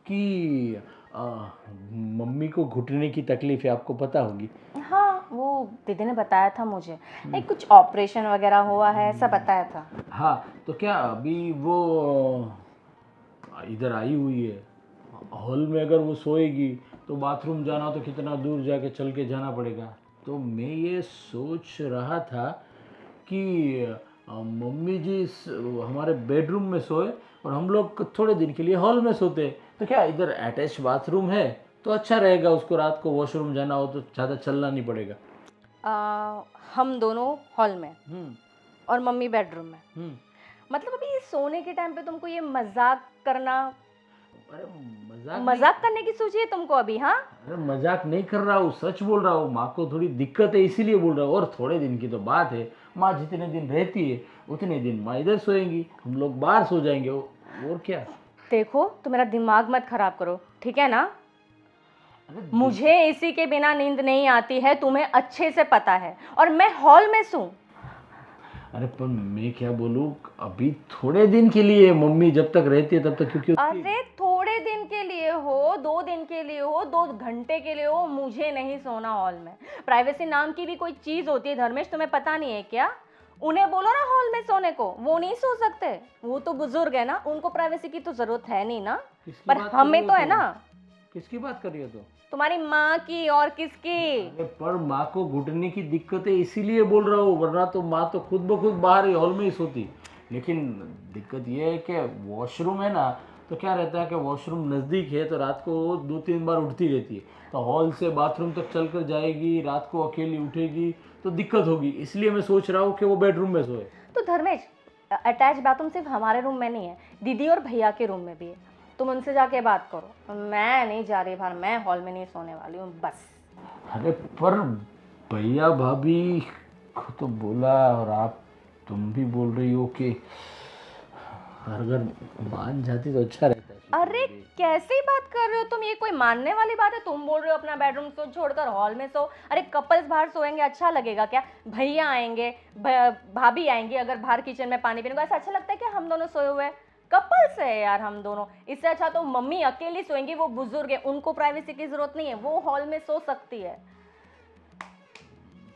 कि मम्मी को घुटने की तकलीफ है, आपको पता होगी। हाँ, वो दीदी ने बताया था मुझे, नहीं कुछ ऑपरेशन वगैरह हुआ है ऐसा बताया था। हाँ तो क्या अभी वो इधर आई हुई है हॉल में, अगर वो सोएगी तो बाथरूम जाना हो तो कितना दूर जाके चल के जाना पड़ेगा। तो मैं ये सोच रहा था कि मम्मी जी हमारे बेडरूम में सोए और हम लोग थोड़े दिन के लिए हॉल में सोते। तो क्या इधर अटैच बाथरूम है तो अच्छा रहेगा, उसको रात को वॉशरूम जाना हो तो ज़्यादा चलना नहीं पड़ेगा। हम दोनों हॉल में और मम्मी बेडरूम में। मतलब अभी ये सोने के टाइम पे तुमको ये मजाक करना, अरे मजाक करने की सोची है तुमको अभी? हाँ, अरे मजाक नहीं कर रहा हूँ, सच बोल रहा हूँ। माँ को थोड़ी दिक्कत है इसीलिए बोल रहा हूँ, और थोड़े दिन की तो बात है। माँ जितने दिन रहती है उतने दिन माँ इधर सोएंगी, हम लोग बाहर सो जाएंगे, और क्या। देखो तो मेरा दिमाग मत खराब करो, ठीक है ना? मुझे इसी के बिना नींद नहीं आती है, तुम्हें अच्छे से पता है, और मैं हॉल में सो। अरे पर मैं क्या बोलूँ, अभी थोड़े दिन के लिए मम्मी जब तक रहती है तब तक, क्योंकि अरे थोड़े दिन के लिए हो, 2 दिन के लिए हो, 2 घंटे के लिए हो, मुझे नहीं सोना हॉल में। प्राइवेसी नाम की भी कोई चीज होती है धर्मेश, तुम्हें पता नहीं है क्या? उन्हें बोलो ना हॉल में सोने को, वो नहीं सो सकते, वो तो बुजुर्ग है ना, उनको प्राइवेसी की तो जरूरत है नहीं ना। पर हमें तो है ना। किसकी बात कर रही हो तुम? तुम्हारी माँ की, और किसकी? अरे पर माँ को घुटने की दिक्कत है इसीलिए बोल रहा हूँ, वरना तो माँ तो खुद ब खुद बाहर ही हॉल में ही सोती। लेकिन दिक्कत ये है कि वॉशरूम है ना, तो क्या रहता है कि वॉशरूम नज़दीक है तो रात को 2-3 बार उठती रहती है, तो हॉल से बाथरूम तक चल कर जाएगी, रात को अकेली उठेगी तो दिक्कत होगी। इसलिए मैं सोच रहा हूँ कि वो बेडरूम में सोए। तो धर्मेश, अटैच बाथरूम सिर्फ हमारे रूम में नहीं है, दीदी और भैया के रूम में भी है। तुम उनसे जाके बात करो, मैं नहीं जा रही बाहर, मैं हॉल में नहीं सोने वाली हूँ बस। अरे पर भैया भाभी को तो बोला, और तुम भी बोल रही हो कि अगर मान जाती तो अच्छा रहता है। अरे कैसी बात कर रहे हो तुम, ये कोई मानने वाली बात है? तुम बोल रहे हो अपना बेडरूम सो छोड़कर हॉल में सो। अरे कपल्स बाहर सोएंगे, अच्छा लगेगा क्या? भैया आएंगे, भाभी आएंगी, अगर बाहर किचन में पानी पीने को, ऐसा अच्छा लगता है क्या हम दोनों सोए हुए? कपल्स है यार हम दोनों। इससे अच्छा तो मम्मी अकेली सोएंगी, वो बुजुर्ग है, उनको प्राइवेसी की जरूरत नहीं है, वो हॉल में सो सकती है।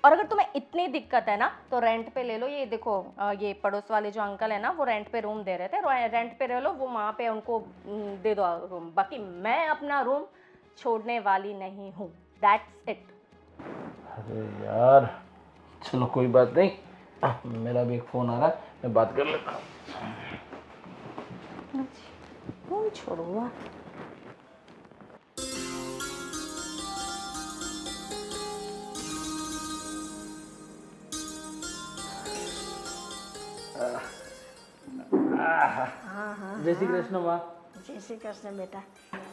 और अगर तुम्हें इतनी दिक्कत है ना तो रेंट पे ले लो। ये देखो ये पड़ोस वाले जो अंकल है ना, वो रेंट पे रूम दे रहे थे, रेंट पे ले लो, वो वहाँ पे उनको दे दो रूम। बाकी मैं अपना रूम छोड़ने वाली नहीं हूँ, दैट्स इट। अरे यार चलो कोई बात नहीं, मेरा भी एक फ़ोन आ रहा है, मैं बात कर लेता हूँ। रूम छोड़ूंगा। जय श्री कृष्ण माँ। जय श्री कृष्ण बेटा,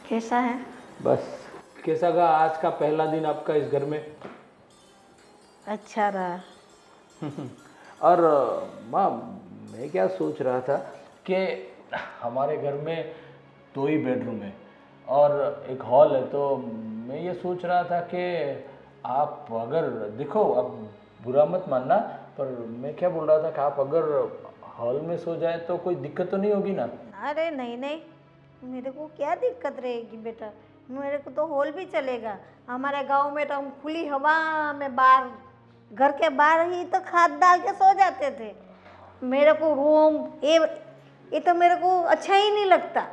कैसा है? बस कैसा गा आज का पहला दिन आपका इस घर में? अच्छा रहा। और माँ मैं क्या सोच रहा था कि हमारे घर में 2 ही बेडरूम है और एक हॉल है, तो मैं ये सोच रहा था कि आप अगर देखो, अब बुरा मत मानना, पर मैं क्या बोल रहा था कि आप अगर हॉल में सो जाए तो कोई दिक्कत तो नहीं होगी ना? अरे नहीं नहीं, मेरे को क्या दिक्कत रहेगी बेटा, मेरे को तो हॉल भी चलेगा। हमारे गांव में तो हम खुली हवा में बाहर, घर के बाहर ही तो खाट डाल के सो जाते थे। मेरे को रूम ये तो मेरे को अच्छा ही नहीं लगता।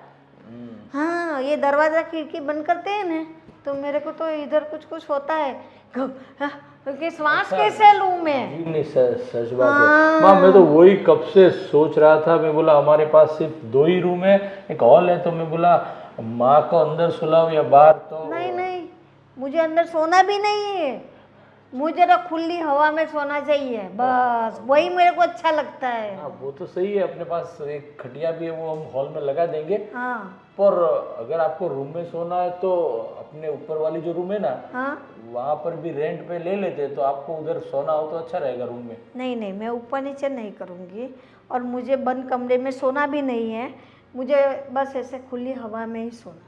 हाँ, ये दरवाज़ा खिड़की बंद करते हैं ना तो मेरे को तो इधर कुछ कुछ होता है कि श्वास कैसे लूँ मैं। नहीं सच बात है माँ, मैं तो वही कब से सोच रहा था। मैं बोला हमारे पास सिर्फ 2 ही रूम है, एक हॉल है, तो मैं बोला माँ को अंदर सुलाओ या बाहर। तो नहीं नहीं, मुझे अंदर सोना भी नहीं है, मुझे तो खुली हवा में सोना चाहिए, बस वही मेरे को अच्छा लगता है। हाँ वो तो सही है, अपने पास एक खटिया भी है, वो हम हॉल में लगा देंगे। हाँ पर अगर आपको रूम में सोना है तो अपने ऊपर वाली जो रूम है ना, हाँ, वहाँ पर भी रेंट पे ले लेते, तो आपको उधर सोना हो तो अच्छा रहेगा रूम में। नहीं नहीं, मैं ऊपर नीचे नहीं करूँगी और मुझे बंद कमरे में सोना भी नहीं है, मुझे बस ऐसे खुली हवा में ही सोना है।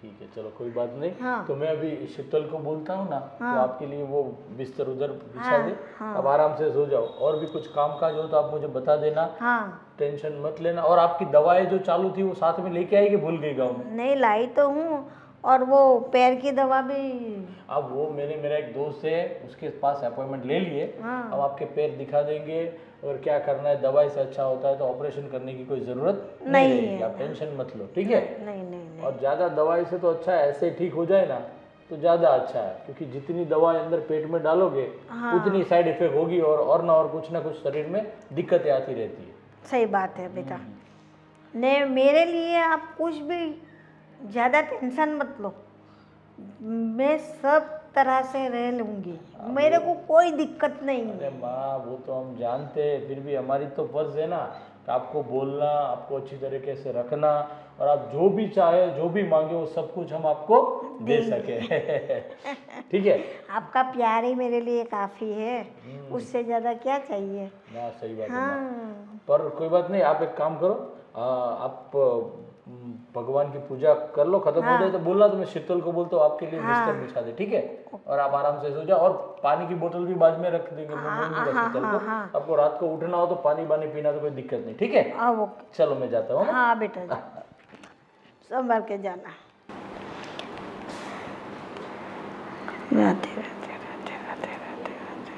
ठीक है चलो कोई बात नहीं। हाँ। तो मैं अभी शीतल को बोलता हूँ ना, हाँ। तो आपके लिए वो बिस्तर उधर बिछा हाँ, दे। हाँ। अब आराम से सो जाओ, और भी कुछ काम काज हो तो आप मुझे बता देना, हाँ, टेंशन मत लेना। और आपकी दवाएं जो चालू थी वो साथ में लेके आई कि भूल गई गाँव में? नहीं लाई तो हूँ, और वो पैर की दवा भी। अब वो मेरा एक दोस्त है, उसके पास अपॉइंटमेंट ले लिए। हाँ। अब आपके पैर दिखा देंगे, और क्या करना है, दवाई से अच्छा होता है तो ऑपरेशन करने की कोई ज़रूरत नहीं रहेगी। आप टेंशन मत लो, ठीक है? नहीं नहीं नहीं, और ज़्यादा दवाई से तो अच्छा है ऐसे ठीक हो जाए ना तो ज़्यादा अच्छा है, क्योंकि जितनी दवाई अंदर पेट में डालोगे उतनी साइड इफेक्ट होगी, और ना और कुछ शरीर में दिक्कतें आती रहती है। सही बात है बेटा। ने मेरे लिए आप कुछ भी ज़्यादा टेंशन मत लो, मैं सब तरह से रह लूँगी, मेरे को कोई दिक्कत नहीं है। अरे माँ वो तो हम जानते हैं, फिर भी हमारी तो फर्ज है ना कि आपको बोलना, आपको अच्छी तरीके से रखना, और आप जो भी चाहे जो भी मांगे वो सब कुछ हम आपको दे सके। ठीक है? आपका प्यार ही मेरे लिए काफ़ी है, उससे ज़्यादा क्या चाहिए। ना सही बात है माँ। हाँ पर कोई बात नहीं, आप एक काम करो, आप भगवान की पूजा कर लो, खत्म हो जाए तो बोलना, तो मैं शीतल को बोलता हूँ आपके लिए बिस्तर बिछा दे, ठीक है? और आप आराम से सो जाओ, और पानी की बोतल भी बाद में रख देंगे, मैं बोल दूंगा शीतल को। आपको रात को उठना हो तो पानी पीना तो कोई दिक्कत नहीं, ठीक है? अब ओके। चलो मैं जाता हूँ। हाँ बेटा जा, संभाल के जाना। राधे राधे राधे राधे राधे राधे।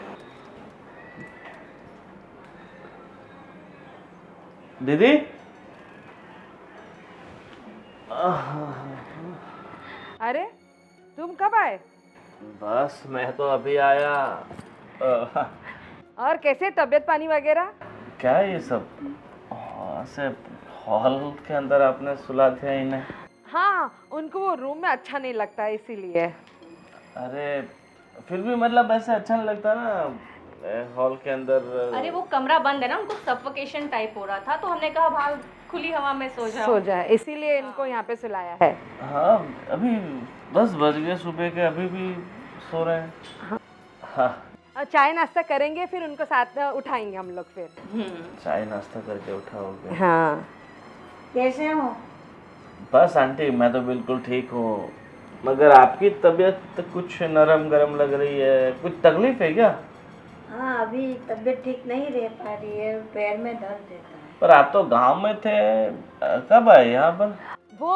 दीदी अरे तुम कब आए? बस मैं तो अभी आया। और कैसे तबीयत पानी वगैरह? क्या है ये सब? से हॉल के अंदर आपने सुला दिया इन्हें? हाँ, उनको वो रूम में अच्छा नहीं लगता है इसीलिए। अरे फिर भी मतलब ऐसे अच्छा नहीं लगता ना हॉल के अंदर। अरे वो कमरा बंद है ना, उनको सफोकेशन टाइप हो रहा था, तो हमने कहा बाहर खुली हवा में सो जाओ। सो जाए, इसीलिए इनको यहाँ पे सुलाया है। हाँ अभी 10 बज गए सुबह के, अभी भी सो रहे हैं। हाँ और चाय नाश्ता करेंगे, फिर उनको साथ उठाएंगे हम लोग फिर। चाय नाश्ता करके उठाओगे? हाँ। कैसे हो? बस आंटी मैं तो बिल्कुल ठीक हूँ, मगर आपकी तबीयत कुछ नरम गरम लग रही है, कुछ तकलीफ है क्या? हाँ, अभी तबीयत ठीक नहीं रह पा रही है, पैर में दर्द रहता है। पर आप तो गांव में थे, कब आए यहाँ पर? वो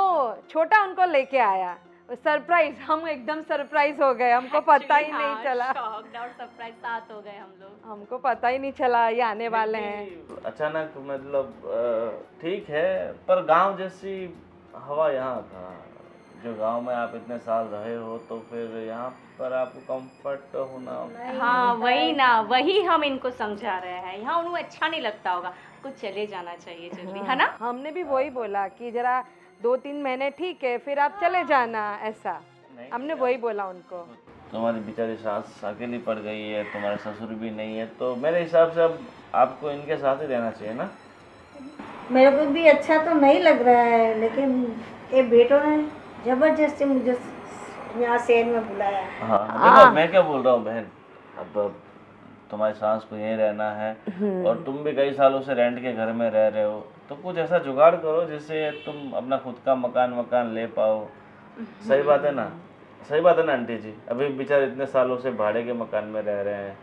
छोटा उनको लेके आया, सरप्राइज, हम एकदम सरप्राइज हो गए, हमको पता ही नहीं चला, शॉक्ड और सरप्राइज साथ हो गए हम लोग। हमको पता ही नहीं चला ये आने वाले हैं। अचानक मतलब ठीक है, पर गांव जैसी हवा यहाँ था। जो गांव में आप इतने साल रहे हो तो फिर यहाँ पर आपको कंफर्ट होना। हाँ वही ना, वही हम इनको समझा रहे हैं, यहाँ उन्हें अच्छा नहीं लगता होगा, कुछ चले जाना चाहिए जल्दी, है ना? हमने भी वही बोला कि जरा 2-3 महीने ठीक है, फिर आप चले जाना, ऐसा हमने वही बोला उनको। तुम्हारी बेचारी सास अकेली पड़ गई है, तुम्हारे ससुर भी नहीं है, तो मेरे हिसाब से अब आपको इनके साथ ही रहना चाहिए ना। मेरे को भी अच्छा तो नहीं लग रहा है, लेकिन ये बेटों ने जबरदस्ती मुझे यहाँ शहर में बुलाया। हाँ देखो, मैं क्या बोल रहा हूँ बहन, अब तुम्हारी सास को यहीं रहना है और तुम भी कई सालों से रेंट के घर में रह रहे हो, तो कुछ ऐसा जुगाड़ करो जिससे तुम अपना खुद का मकान ले पाओ। सही बात है ना? सही बात है ना आंटी जी? अभी बेचारे इतने सालों से भाड़े के मकान में रह रहे हैं।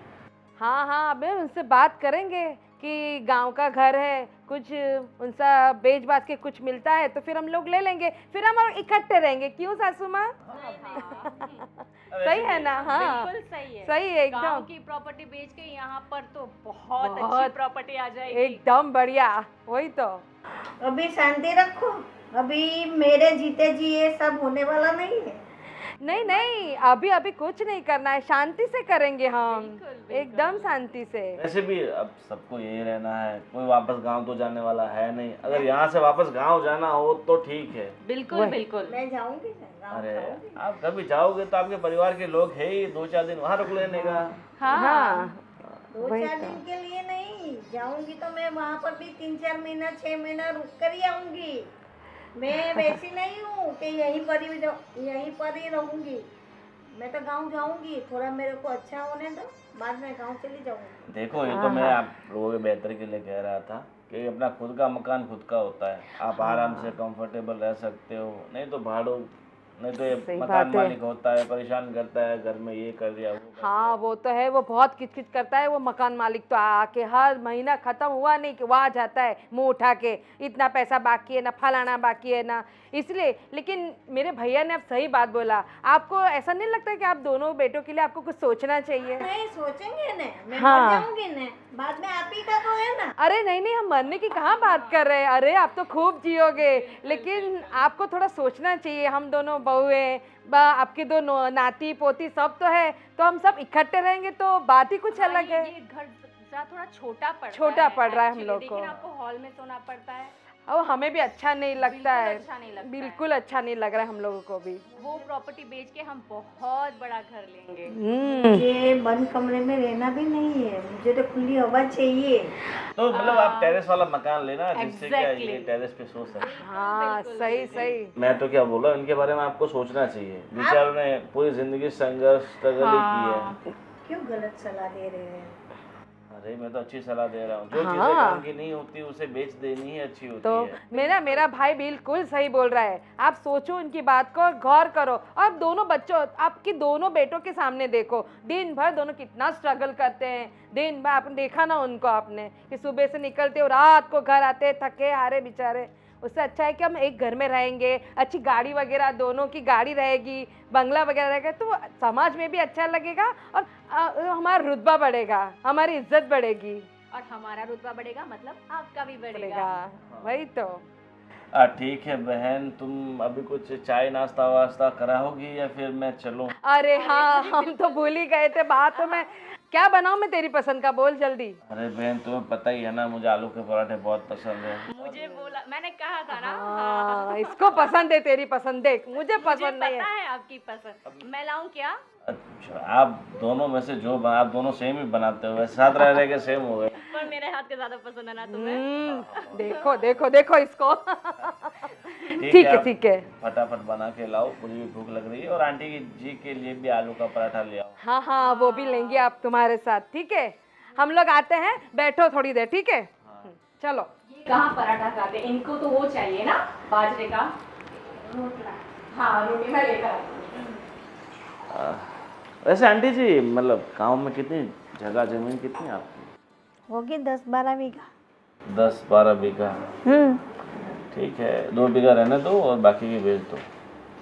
हाँ हाँ, अबे उनसे बात करेंगे कि गांव का घर है, कुछ उनसा बेच बाच के कुछ मिलता है तो फिर हम लोग ले लेंगे, फिर हम इकट्ठे रहेंगे। क्यों सासू माँ? सही है ना? हाँ बिल्कुल सही है, सही है गांव एकदम, की प्रॉपर्टी बेच के यहाँ पर तो बहुत अच्छी बहुत प्रॉपर्टी आ जाएगी। एकदम बढ़िया। वही तो, अभी शांति रखो, अभी मेरे जीते जी ये सब होने वाला नहीं है। नहीं नहीं, अभी अभी कुछ नहीं करना है, शांति से करेंगे हम, एकदम शांति से। वैसे भी अब सबको यही रहना है, कोई वापस गांव तो जाने वाला है नहीं। अगर यहाँ से वापस गांव जाना हो तो ठीक है। बिल्कुल बिल्कुल। मैं जाऊंगी ना गाँव अरे जाऊंगी। आप कभी जाओगे तो आपके परिवार के लोग है ही, 2-4 दिन वहाँ रुक लेने का। हाँ 2-4 दिन के लिए नहीं जाऊंगी, तो मैं वहाँ पर भी 3-4 महीना 6 महीना रुक कर ही आऊंगी। मैं वैसी नहीं हूँ कि यहीं पर ही रहूंगी। मैं तो गांव जाऊंगी, थोड़ा मेरे को अच्छा होने दो, बाद में गांव चली जाऊंगी। देखो ये तो मैं आप लोगों के बेहतर के लिए कह रहा था कि अपना खुद का मकान खुद का होता है, आप आराम से कंफर्टेबल रह सकते हो। नहीं तो भाड़ों, नहीं तो ये सही मकान बात है। मालिक होता है, परेशान करता है, घर में ये कर दिया वो कर हाँ वो तो है, वो बहुत किचकिच करता है वो मकान मालिक, तो आके हर महीना खत्म हुआ नहीं कि वहाँ जाता है मुंह उठा के, इतना पैसा बाकी है ना, फलाना बाकी है ना, इसलिए। लेकिन मेरे भैया ने अब सही बात बोला, आपको ऐसा नहीं लगता कि आप दोनों बेटों के लिए आपको कुछ सोचना चाहिए? नहीं सोचेंगे ना, मैं हाँ। मर जाऊंगी ना, बाद में आप ही का तो है ना। अरे नहीं नहीं, हम मरने की कहाँ बात कर रहे हैं, अरे आप तो खूब जियोगे, लेकिन आपको थोड़ा सोचना चाहिए। हम दोनों बहू हैं, आपके दो नाती पोती सब तो है, तो हम सब इकट्ठे रहेंगे तो बात ही कुछ अलग है। ये घर जरा थोड़ा छोटा पड़ रहा है हम लोग को। लेकिन आपको हॉल में सोना पड़ता है, और हमें भी अच्छा नहीं लगता है, अच्छा नहीं लगता है। बिल्कुल अच्छा नहीं लग रहा है हम लोगों को भी। वो प्रॉपर्टी बेच के हम बहुत बड़ा घर लेंगे। मुझे बंद कमरे में रहना भी नहीं है, मुझे तो खुली हवा चाहिए। तो मतलब आप टेरेस वाला मकान लेना जिससे क्या ये Exactly. टेरेस पे सो सके। हाँ सही सही। मैं तो क्या बोल रहा हूँ, इनके बारे में आपको सोचना चाहिए। बेचारों ने पूरी जिंदगी संघर्ष स्ट्रगल ही की है। क्यों गलत सलाह दे रहे हैं? अरे मैं तो अच्छी सलाह दे रहा हूँ, जो चीजें काम की नहीं होती उसे बेच देनी ही अच्छी होती तो है। मेरा भाई बिल्कुल सही बोल रहा है, आप सोचो उनकी बात को, गौर करो। और दोनों बच्चों, आपकी दोनों बेटों के सामने देखो, दिन भर दोनों कितना स्ट्रगल करते हैं। दिन भर आपने देखा ना उनको, आपने कि सुबह से निकलते और रात को घर आते थके हारे बेचारे। उससे अच्छा है कि हम एक घर में रहेंगे, अच्छी गाड़ी वगैरह, दोनों की गाड़ी रहेगी, बंगला वगैरह रहेगा, तो समाज में भी अच्छा लगेगा और हमारा रुतबा बढ़ेगा, हमारी इज्जत बढ़ेगी। और हमारा रुतबा बढ़ेगा मतलब आपका भी बढ़ेगा। बढ़ेगा, वही तो। ठीक है बहन, तुम अभी कुछ चाय नाश्ता वास्ता कराओगी या फिर मैं चलूं? अरे हाँ, हम तो भूल ही गए थे बात। तो मैं क्या बनाऊं, मैं तेरी पसंद का, बोल जल्दी। अरे बहन तुम्हें पता ही है ना, मुझे आलू के पराठे बहुत पसंद है। मुझे बोला, मैंने कहा था ना। हाँ, इसको पसंद है तेरी पसंद, देख मुझे पसंद नहीं पता है। है आपकी पसंद। मैं लाऊं क्या? अच्छा, आप दोनों में से जो आप दोनों सेम ही बनाते हो, वैसे साथ रह के सेम हो गए। पर मेरे हाथ के ज्यादा पसंद है ना तुम्हें। देखो देखो देखो इसको। ठीक है, ठीक है। फटाफट बना के लाओ, मुझे भी भूख लग रही है। और आंटी जी के लिए भी आलू का पराठा ले आओ। हाँ हाँ, वो भी लेंगे आप तुम्हारे साथ, ठीक है? हम लोग आते हैं, बैठो थोड़ी देर, ठीक है? चलो। ये कहाँ पराठा खाते, इनको तो वो चाहिए ना, बाजरे का रोटला। हाँ रोटी मैं लेकर आती हूँ। वैसे आंटी जी, मतलब गांव में कितनी जगह जमीन कितनी आपकी? होगी 10-12 बीघा। 10-12 बीघा, हम्म। ठीक है, 2 बीघा रहने दो और बाकी की बेच दो।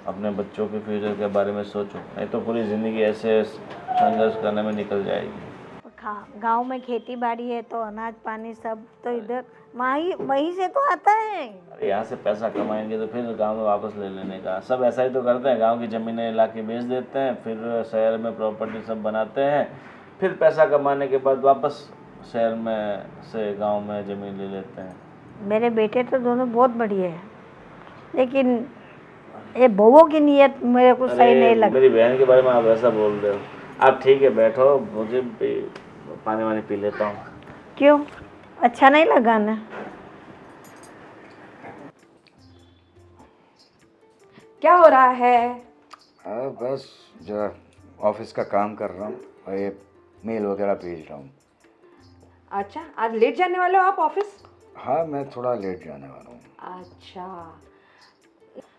अपने बच्चों के फ्यूचर के बारे में सोचो, नहीं तो पूरी ज़िंदगी ऐसे संघर्ष करने में निकल जाएगी। गांव में खेती बाड़ी है तो अनाज पानी सब तो इधर वहीं से तो आता है। अरे यहाँ से पैसा कमाएंगे तो फिर गांव में वापस ले लेने का, सब ऐसा ही तो करते हैं। गांव की ज़मीनें ला के बेच देते हैं, फिर शहर में प्रॉपर्टी सब बनाते हैं, फिर पैसा कमाने के बाद वापस शहर में से गांव में ज़मीन ले लेते हैं। मेरे बेटे तो दोनों बहुत बढ़िया है, लेकिन ये बहुओं की नीयत मेरे को सही नहीं लगती। मेरी बहन के बारे में आप ऐसा बोल रहे हो। आप ठीक है बैठो, मुझे पानी वानी पी लेता हूँ। क्यों, अच्छा नहीं लगा ना? क्या हो रहा है? बस जरा ऑफिस का काम कर रहा हूँ और ये मेल वगैरह भेज रहा हूँ। अच्छा, आज लेट जाने वाले हो आप ऑफिस? हाँ, मैं थोड़ा लेट जाने वाला हूँ। अच्छा,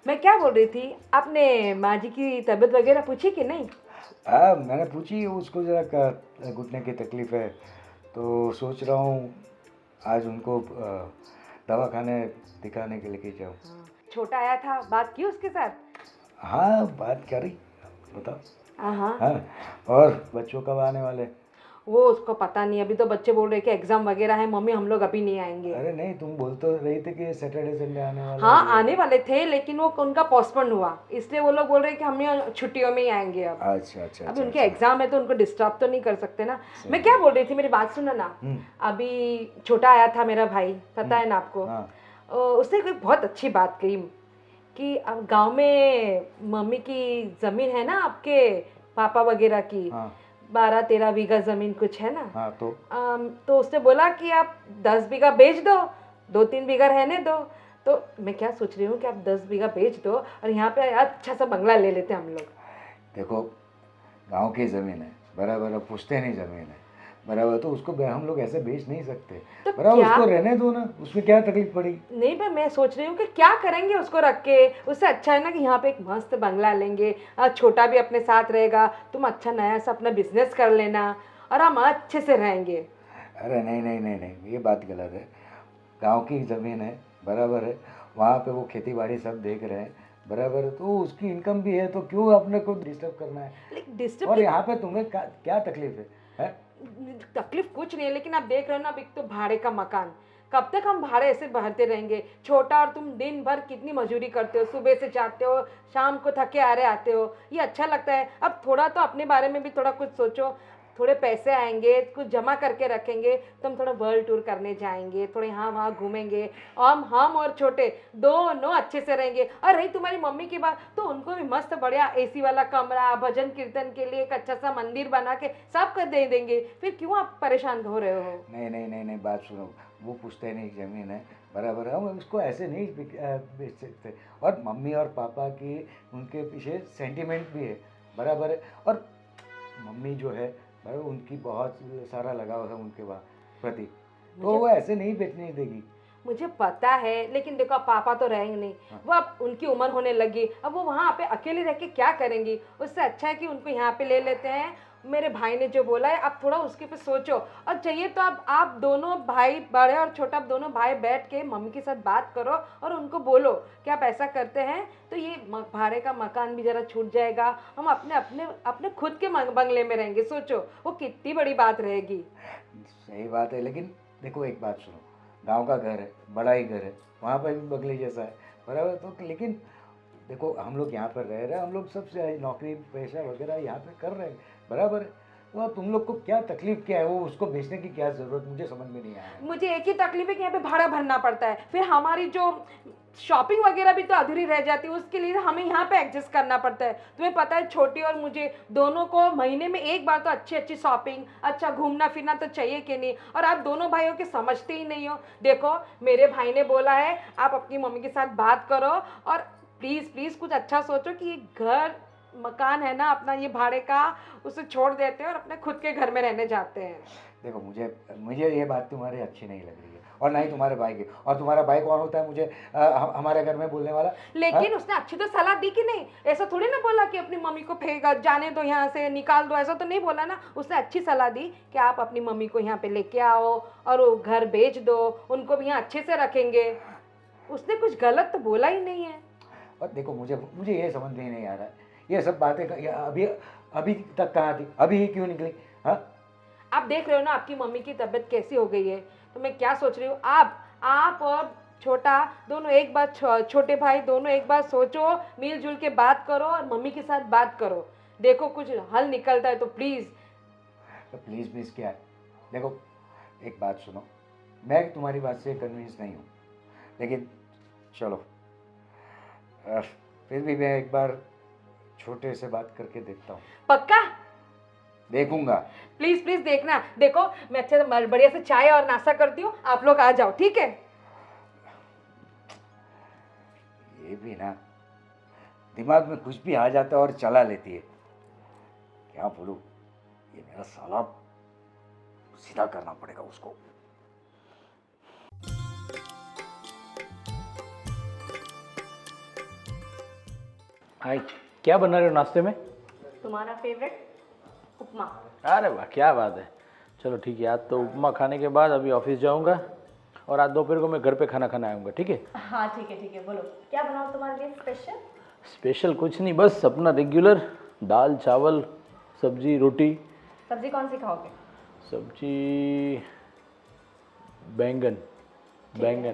मैं क्या बोल रही थी, आपने माँ जी की तबीयत वगैरह पूछी कि नहीं? हाँ, मैंने पूछी, उसको ज़रा घुटने की तकलीफ़ है, तो सोच रहा हूँ आज उनको दवाखाने दिखाने के लिए जाऊँ। छोटा आया था, बात की उसके साथ? हाँ, बात करी, बताओ। हाँ, हाँ, और बच्चों कब आने वाले? वो उसको पता नहीं, अभी तो बच्चे बोल रहे कि एग्जाम वगैरह है, मम्मी हम लोग अभी नहीं आएंगे। अरे नहीं, तुम बोल तो रही थे कि सैटरडे संडे आने वाले। हाँ, आने वाले थे, लेकिन वो उनका पोस्टपोन हुआ, इसलिए वो लोग बोल रहे कि हम यहाँ छुट्टियों में ही आएंगे अब। अच्छा अच्छा अभी अच्छा, उनके एग्जाम है तो उनको डिस्टर्ब तो नहीं कर सकते ना। मैं क्या बोल रही थी, मेरी बात सुनो ना। अभी छोटा आया था मेरा भाई, पता है ना आपको? हाँ। उसने कोई बहुत अच्छी बात कही कि अब गांव में मम्मी की जमीन है ना, आपके पापा वगैरह की, हाँ। 12-13 बीघा जमीन कुछ है ना। हाँ, तो उसने बोला कि आप 10 बीघा बेच दो, 2-3 बीघा रहने दो। तो मैं क्या सोच रही हूँ कि आप 10 बीघा बेच दो और यहाँ पे अच्छा सा बंगला ले लेते हम लोग। देखो, गांव की ज़मीन है, बराबर, पूछते नहीं ज़मीन है, बराबर, तो उसको हम लोग ऐसे बेच नहीं सकते। तो बराबर, क्या? उसको रहने दो ना, उसमें क्या तकलीफ पड़ी? नहीं भाई, मैं सोच रही हूँ कि क्या करेंगे उसको रख के, उससे अच्छा है ना कि यहाँ पे एक मस्त बंगला लेंगे, छोटा भी अपने साथ रहेगा, तुम अच्छा नया सा अपना बिजनेस कर लेना और हम अच्छे से रहेंगे। अरे नहीं नहीं नहीं नहीं, ये बात गलत है। गांव की ज़मीन है, बराबर है, वहाँ पे वो खेती बाड़ी सब देख रहे हैं, बराबर है, तो उसकी इनकम भी है, तो क्यों अपने को डिस्टर्ब करना है? लेकिन डिस्टर्ब और यहाँ पे तुम्हें क्या तकलीफ है? तकलीफ कुछ नहीं है, लेकिन आप देख रहे हो ना, अब एक तो भाड़े का मकान, कब तक हम भाड़े ऐसे भरते रहेंगे? छोटा, और तुम दिन भर कितनी मजदूरी करते हो, सुबह से जाते हो, शाम को थके हारे आते हो, ये अच्छा लगता है? अब थोड़ा तो अपने बारे में भी थोड़ा कुछ सोचो। थोड़े पैसे आएंगे, कुछ जमा करके रखेंगे तो हम थोड़ा वर्ल्ड टूर करने जाएंगे, थोड़े यहाँ वहाँ घूमेंगे, हम और छोटे दोनों अच्छे से रहेंगे। और रही तुम्हारी मम्मी की बात, तो उनको भी मस्त बढ़िया एसी वाला कमरा, भजन कीर्तन के लिए एक अच्छा सा मंदिर बना के सब कर दे देंगे। फिर क्यों आप परेशान हो रहे हो? नहीं नहीं नहीं नहीं, बात सुनो, वो पूछते नहीं ज़मीन है, बराबर है, हम उसको ऐसे नहीं बेच सकते। और मम्मी और पापा की उनके पीछे सेंटिमेंट भी है, बराबर है, और मम्मी जो है, बराबर, उनकी बहुत सारा लगाव है उनके प्रति, तो वो ऐसे नहीं बेचने देगी। मुझे पता है, लेकिन देखो अब पापा तो रहेंगे नहीं, वो अब उनकी उम्र होने लगी, अब वो वहाँ पे अकेले रह के क्या करेंगी? उससे अच्छा है कि उनको यहाँ पे ले लेते हैं। मेरे भाई ने जो बोला है, आप थोड़ा उसके पे सोचो, और चाहिए तो अब आप दोनों भाई, बड़े और छोटा, आप दोनों भाई बैठ के मम्मी के साथ बात करो और उनको बोलो कि आप ऐसा करते हैं तो ये भाड़े का मकान भी ज़रा छूट जाएगा, हम अपने अपने अपने खुद के बंगले में रहेंगे। सोचो वो कितनी बड़ी बात रहेगी। सही बात है, लेकिन देखो एक बात सुनो, गांव का घर है, बड़ा ही घर है, वहाँ पर भी बगले जैसा है, बराबर, तो लेकिन देखो हम लोग यहाँ पर रह रहे हैं, हम लोग सबसे नौकरी पेशा वगैरह यहाँ पे कर रहे हैं, बराबर है, तो तुम लोग को क्या तकलीफ क्या है? वो उसको बेचने की क्या ज़रूरत, मुझे समझ में नहीं आया। मुझे एक ही तकलीफ है कि यहाँ पे भाड़ा भरना पड़ता है, फिर हमारी जो शॉपिंग वगैरह भी तो अधूरी रह जाती है, उसके लिए हमें यहाँ पे एडजस्ट करना पड़ता है। तुम्हें पता है, छोटी और मुझे दोनों को महीने में एक बार तो अच्छी अच्छी शॉपिंग, अच्छा घूमना फिरना तो चाहिए कि नहीं? और आप दोनों भाइयों के समझते ही नहीं हो। देखो, मेरे भाई ने बोला है आप अपनी मम्मी के साथ बात करो और प्लीज़ प्लीज़ कुछ अच्छा सोचो कि ये घर मकान है ना अपना, ये भाड़े का, उसे छोड़ देते हैं और अपने खुद के घर में रहने जाते हैं। देखो, मुझे मुझे ये बात तुम्हारी अच्छी नहीं लग रही है, और ना ही तुम्हारे भाई की। और तुम्हारा भाई कौन होता है मुझे हमारे घर में बोलने वाला? लेकिन उसने अच्छी तो सलाह दी कि नहीं? ऐसा थोड़ी ना बोला कि अपनी मम्मी को फेंक जाने दो, यहाँ से निकाल दो, ऐसा तो नहीं बोला ना। उसने अच्छी सलाह दी कि आप अपनी मम्मी को यहाँ पे लेके आओ और वो घर बेच दो, उनको भी यहाँ अच्छे से रखेंगे। उसने कुछ गलत तो बोला ही नहीं है। और देखो मुझे मुझे ये समझ में ही नहीं आ रहा है, ये सब बातें अभी अभी तक कहाँ थी, अभी ही क्यों निकली? हाँ, आप देख रहे हो ना आपकी मम्मी की तबीयत कैसी हो गई है। तो मैं क्या सोच रही हूँ, आप और छोटा दोनों एक बार, छोटे भाई दोनों एक बार सोचो, मिलजुल के बात करो और मम्मी के साथ बात करो, देखो कुछ हल निकलता है तो प्लीज़। तो प्लीज़ क्या है? देखो एक बात सुनो, मैं तुम्हारी बात से कन्विंस नहीं हूँ, लेकिन चलो फिर भी मैं एक बार छोटे से बात करके देखता हूँ। पक्का? देखूंगा। प्लीज प्लीज देखना। देखो मैं अच्छे से बढ़िया से चाय और नाश्ता करती हूँ, आप लोग आ जाओ, ठीक है? ये भी ना दिमाग में कुछ भी आ जाता है और चला लेती है। क्या बोलूं, ये मेरा साला सीधा करना पड़ेगा उसको। हाय, क्या बना रहे हो नाश्ते में? तुम्हारा फेवरेट उपमा। अरे वाह, क्या बात है। चलो ठीक है, आज तो उपमा खाने के बाद अभी ऑफिस जाऊंगा और आज दोपहर को मैं घर पे खाना खाने आऊँगा, ठीक है? हाँ ठीक है, बोलो क्या बनाओ तुम्हारे लिए स्पेशल? स्पेशल कुछ नहीं, बस अपना रेगुलर दाल चावल सब्जी रोटी। सब्जी कौन सी खाओगे? सब्जी बैंगन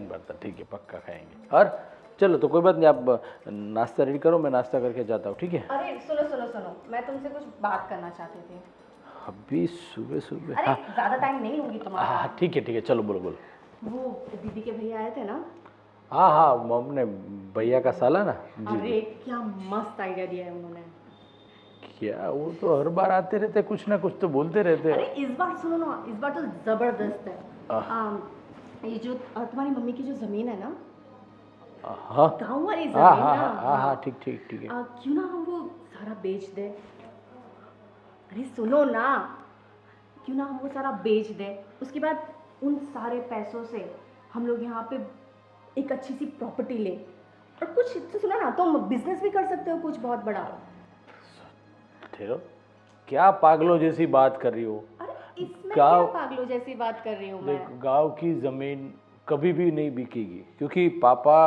भरता, ठीक है, पक्का खाएंगे। और चलो तो कोई बात नहीं, आप नाश्ता रेडी करो, मैं नाश्ता करके जाता हूँ, ठीक है? अरे सुनो, मैं तुमसे कुछ बात करना चाहती थी। अभी सुबह? अरे हाँ ज्यादा टाइम नहीं लूंगी तुम्हारा। हाँ ठीक है, चलो बोलो। वो दीदी के भैया आए थे ना? हाँ हमने भैया का साला ना जी। अरे क्या मस्त आइडिया दिया है उन्होंने। क्या, वो तो हर बार आते रहते, कुछ ना कुछ तो बोलते रहते। अरे इस बार सुनो ना, इस बार तो जबरदस्त है। ये जो तुम्हारी मम्मी की जो जमीन है ना, हाँ गाँव वाली जमीन ना, हाँ ठीक है। क्यों ना हम वो सारा बेच दे? अरे सुनो ना, क्यों ना हम वो सारा बेच दे, उसके बाद उन सारे पैसों से हम लोग यहाँ पे एक अच्छी सी प्रॉपर्टी ले, और कुछ तो सुनो ना, तुम बिजनेस भी कर सकते हो कुछ बहुत बड़ा। ठहरो, क्या पागलों जैसी बात कर रही हो? अरे इसमें क्या पागलों जैसी बात कर रही हूँ मैं? देख, गांव की ज़मीन कभी भी नहीं बिकेगी, क्योंकि पापा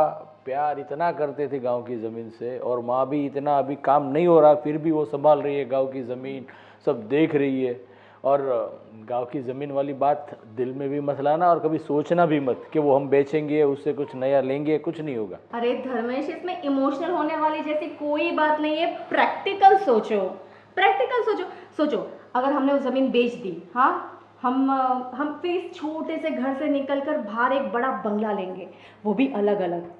प्यार इतना करते थे गांव की ज़मीन से, और माँ भी इतना, अभी काम नहीं हो रहा फिर भी वो संभाल रही है गांव की ज़मीन, सब देख रही है। और गांव की ज़मीन वाली बात दिल में भी मत लाना, और कभी सोचना भी मत कि वो हम बेचेंगे उससे कुछ नया लेंगे, कुछ नहीं होगा। अरे धर्मेश, इसमें इमोशनल होने वाली जैसी कोई बात नहीं है, प्रैक्टिकल सोचो। अगर हमने वो ज़मीन बेच दी, हाँ, हम फिर इस छोटे से घर से निकलकर बाहर एक बड़ा बंगला लेंगे, वो भी अलग अलग,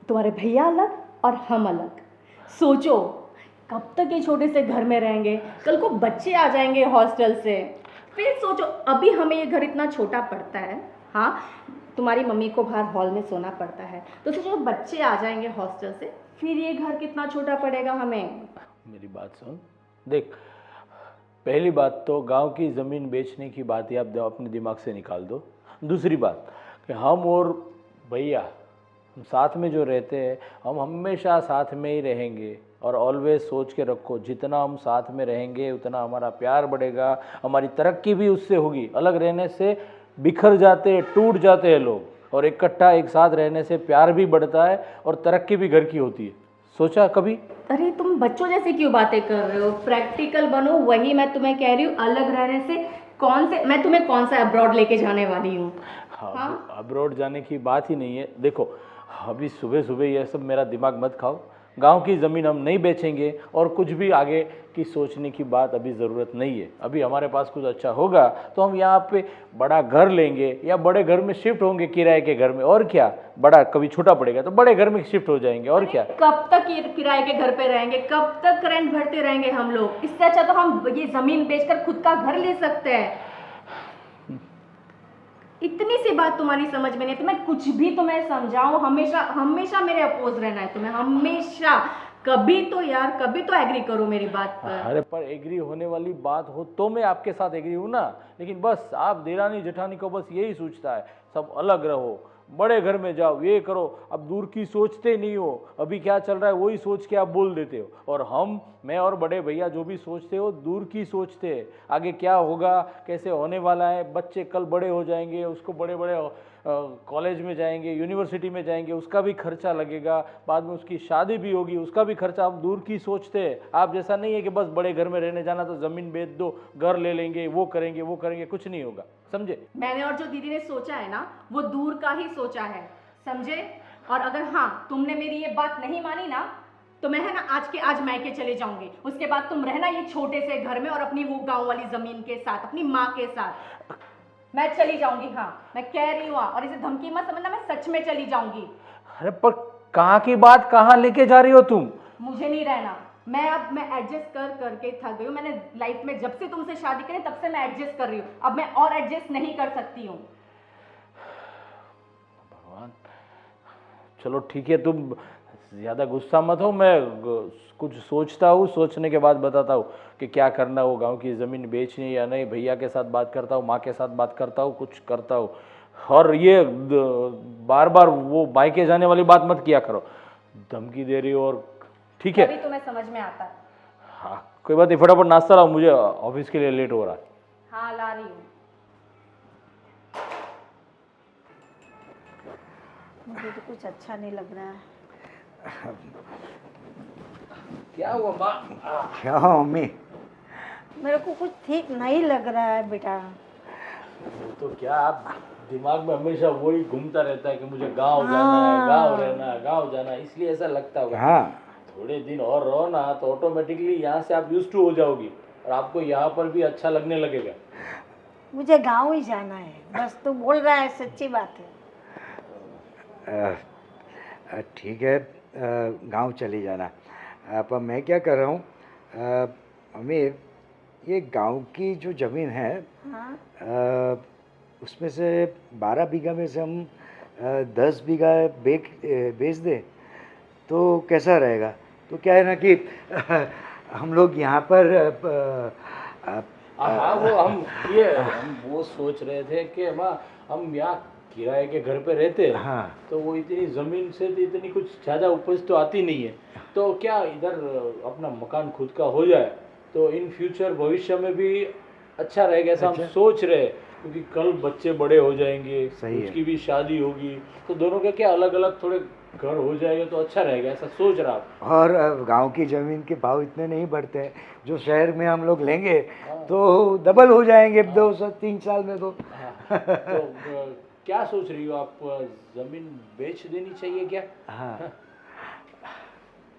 तुम्हारे भैया अलग और हम अलग। सोचो कब तक ये छोटे से घर में रहेंगे, कल को बच्चे आ जाएंगे हॉस्टल से, फिर सोचो अभी हमें ये घर इतना छोटा पड़ता है, हाँ, तुम्हारी मम्मी को बाहर हॉल में सोना पड़ता है, तो सोचो बच्चे आ जाएंगे हॉस्टल से, फिर ये घर कितना छोटा पड़ेगा हमें। मेरी बात सुन, देख, पहली बात तो गांव की ज़मीन बेचने की बात ही आप अपने दिमाग से निकाल दो। दूसरी बात कि हम और भैया हम साथ में जो रहते हैं, हम हमेशा साथ में ही रहेंगे, और ऑलवेज सोच के रखो, जितना हम साथ में रहेंगे उतना हमारा प्यार बढ़ेगा, हमारी तरक्की भी उससे होगी। अलग रहने से बिखर जाते हैं, टूट जाते हैं लोग, और इकट्ठा एक साथ रहने से प्यार भी बढ़ता है और तरक्की भी घर की होती है। सोचा कभी? अरे तुम बच्चों जैसे क्यों बातें कर रहे हो? प्रैक्टिकल बनो, वही मैं तुम्हें कह रही हूँ। अलग रहने से मैं तुम्हें कौन सा अब्रॉड लेके जाने वाली हूँ? हाँ, अब्रॉड जाने की बात ही नहीं है। देखो, अभी सुबह ये सब मेरा दिमाग मत खाओ। गांव की ज़मीन हम नहीं बेचेंगे, और कुछ भी आगे की सोचने की बात अभी ज़रूरत नहीं है। अभी हमारे पास कुछ अच्छा होगा तो हम यहाँ पे बड़ा घर लेंगे, या बड़े घर में शिफ्ट होंगे किराए के घर में, और क्या, बड़ा कभी छोटा पड़ेगा तो बड़े घर में शिफ्ट हो जाएंगे, और क्या। कब तक ये किराए के घर पे रहेंगे? कब तक रेंट भरते रहेंगे हम लोग? इससे अच्छा तो हम ये ज़मीन बेचकर खुद का घर ले सकते हैं। इतनी सी बात तुम्हारी समझ में नहीं, तो मैं कुछ भी तुम्हें समझाऊं, हमेशा मेरे अपोज रहना है तुम्हें, हमेशा। कभी तो यार, कभी तो एग्री करो मेरी बात पर। अरे पर एग्री होने वाली बात हो तो मैं आपके साथ एग्री हूँ ना, लेकिन बस आप देरानी जेठानी को बस यही सोचता है सब अलग रहो, बड़े घर में जाओ, ये करो, अब दूर की सोचते नहीं हो, अभी क्या चल रहा है वही सोच के आप बोल देते हो। और मैं और बड़े भैया जो भी सोचते हो दूर की सोचते हैं, आगे क्या होगा, कैसे होने वाला है, बच्चे कल बड़े हो जाएंगे, उसको बड़े बड़े कॉलेज में जाएंगे, यूनिवर्सिटी में जाएंगे, उसका भी खर्चा लगेगा, बाद में उसकी शादी भी होगी, उसका भी खर्चा, हम दूर की सोचते हैं। आप जैसा नहीं है कि बस बड़े घर में रहने जाना तो ज़मीन बेच दो, घर ले लेंगे, वो करेंगे, कुछ नहीं होगा, समझे। मैंने और जो दीदी ने सोचा है ना, वो दूर का ही सोचा है, समझे। और अगर हाँ तुमने मेरी ये बात नहीं मानी ना, तो मैं है ना आज के आज मायके चले जाऊंगी। उसके बाद तुम रहना ये छोटे से घर में और अपनी वो गांव वाली जमीन के साथ, अपनी माँ के साथ। मैं चली जाऊंगी, हाँ मैं कह रही हूँ, और इसे धमकी मत समझना, मैं सच में चली जाऊंगी। अरे पर कहाँ की बात कहाँ लेके जा रही हो तुम। मुझे नहीं रहना, मैं एडजस्ट करके थक गई हूँ। मैंने लाइफ में जब से तुमसे शादी करी तब से मैं एडजस्ट कर रही हूँ, अब मैं और एडजस्ट नहीं कर सकती हूँ। भगवान, चलो ठीक है, तुम ज़्यादा गुस्सा मत हो, मैं कुछ सोचता हूँ, सोचने के बाद बताता हूँ कि क्या करना हो, गांव की ज़मीन बेचनी या नहीं, भैया के साथ बात करता हूँ, माँ के साथ बात करता हूँ, कुछ करता हूँ। और ये बार बार वो मायके जाने वाली बात मत किया करो, धमकी दे रही हो। और ठीक है, अभी तुम्हें समझ में आता है। हाँ कोई बात नहीं, फटाफट नाश्ता लाओ, मुझे ऑफिस के लिए लेट हो रहा है। हाँ ला रही हूँ। मुझे तो कुछ अच्छा नहीं लग रहा है। क्या हुआ माँ। क्या हो मम्मी? मेरे को कुछ ठीक नहीं लग रहा है बेटा। तो क्या, आप दिमाग में हमेशा वही घूमता रहता है कि मुझे गांव जाना है, गांव रहना है, गांव जाना है, इसलिए ऐसा लगता होगा। हाँ, थोड़े दिन और रहो ना तो ऑटोमेटिकली यहाँ से आप यूज्ड टू हो जाओगी और आपको यहाँ पर भी अच्छा लगने लगेगा। मुझे गांव ही जाना है, बस तू बोल रहा है, सच्ची बात है। ठीक है, गांव चली जाना। पर मैं क्या कर रहा हूँ, मम्मी, ये गांव की जो ज़मीन है, हाँ? उसमें से 12 बीघा में से हम 10 बीघा बेच दें तो कैसा रहेगा? तो क्या है ना कि हम लोग यहाँ पर हाँ हम वो सोच रहे थे कि माँ हम यहाँ किराए के घर पे रहते हैं, हाँ। तो वो इतनी ज़मीन से तो इतनी कुछ ज़्यादा उपज तो आती नहीं है, तो क्या इधर अपना मकान खुद का हो जाए तो इन फ्यूचर भविष्य में भी अच्छा रहेगा, ऐसा हम सोच रहे हैं। क्योंकि कल बच्चे बड़े हो जाएंगे, उसकी भी शादी होगी, तो दोनों के क्या अलग अलग थोड़े घर हो जाएगा तो अच्छा रहेगा, ऐसा सोच रहा हूँ। और गांव की ज़मीन के भाव इतने नहीं बढ़ते हैं जो शहर में हम लोग लेंगे तो डबल हो जाएंगे 2-3 साल में तो। तो क्या सोच रही हो आप, ज़मीन बेच देनी चाहिए क्या? हाँ,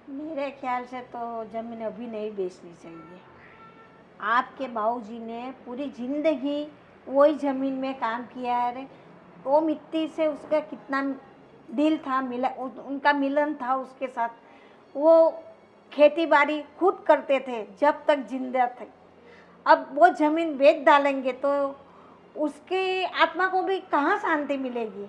मेरे ख्याल से तो ज़मीन अभी नहीं बेचनी चाहिए। आपके बाबूजी ने पूरी ज़िंदगी वही ज़मीन में काम किया है रे। वो मिट्टी से उसका कितना दिल था, उनका मिलन था उसके साथ। वो खेती बाड़ी खुद करते थे जब तक जिंदा थे। अब वो ज़मीन बेच डालेंगे तो उसकी आत्मा को भी कहाँ शांति मिलेगी।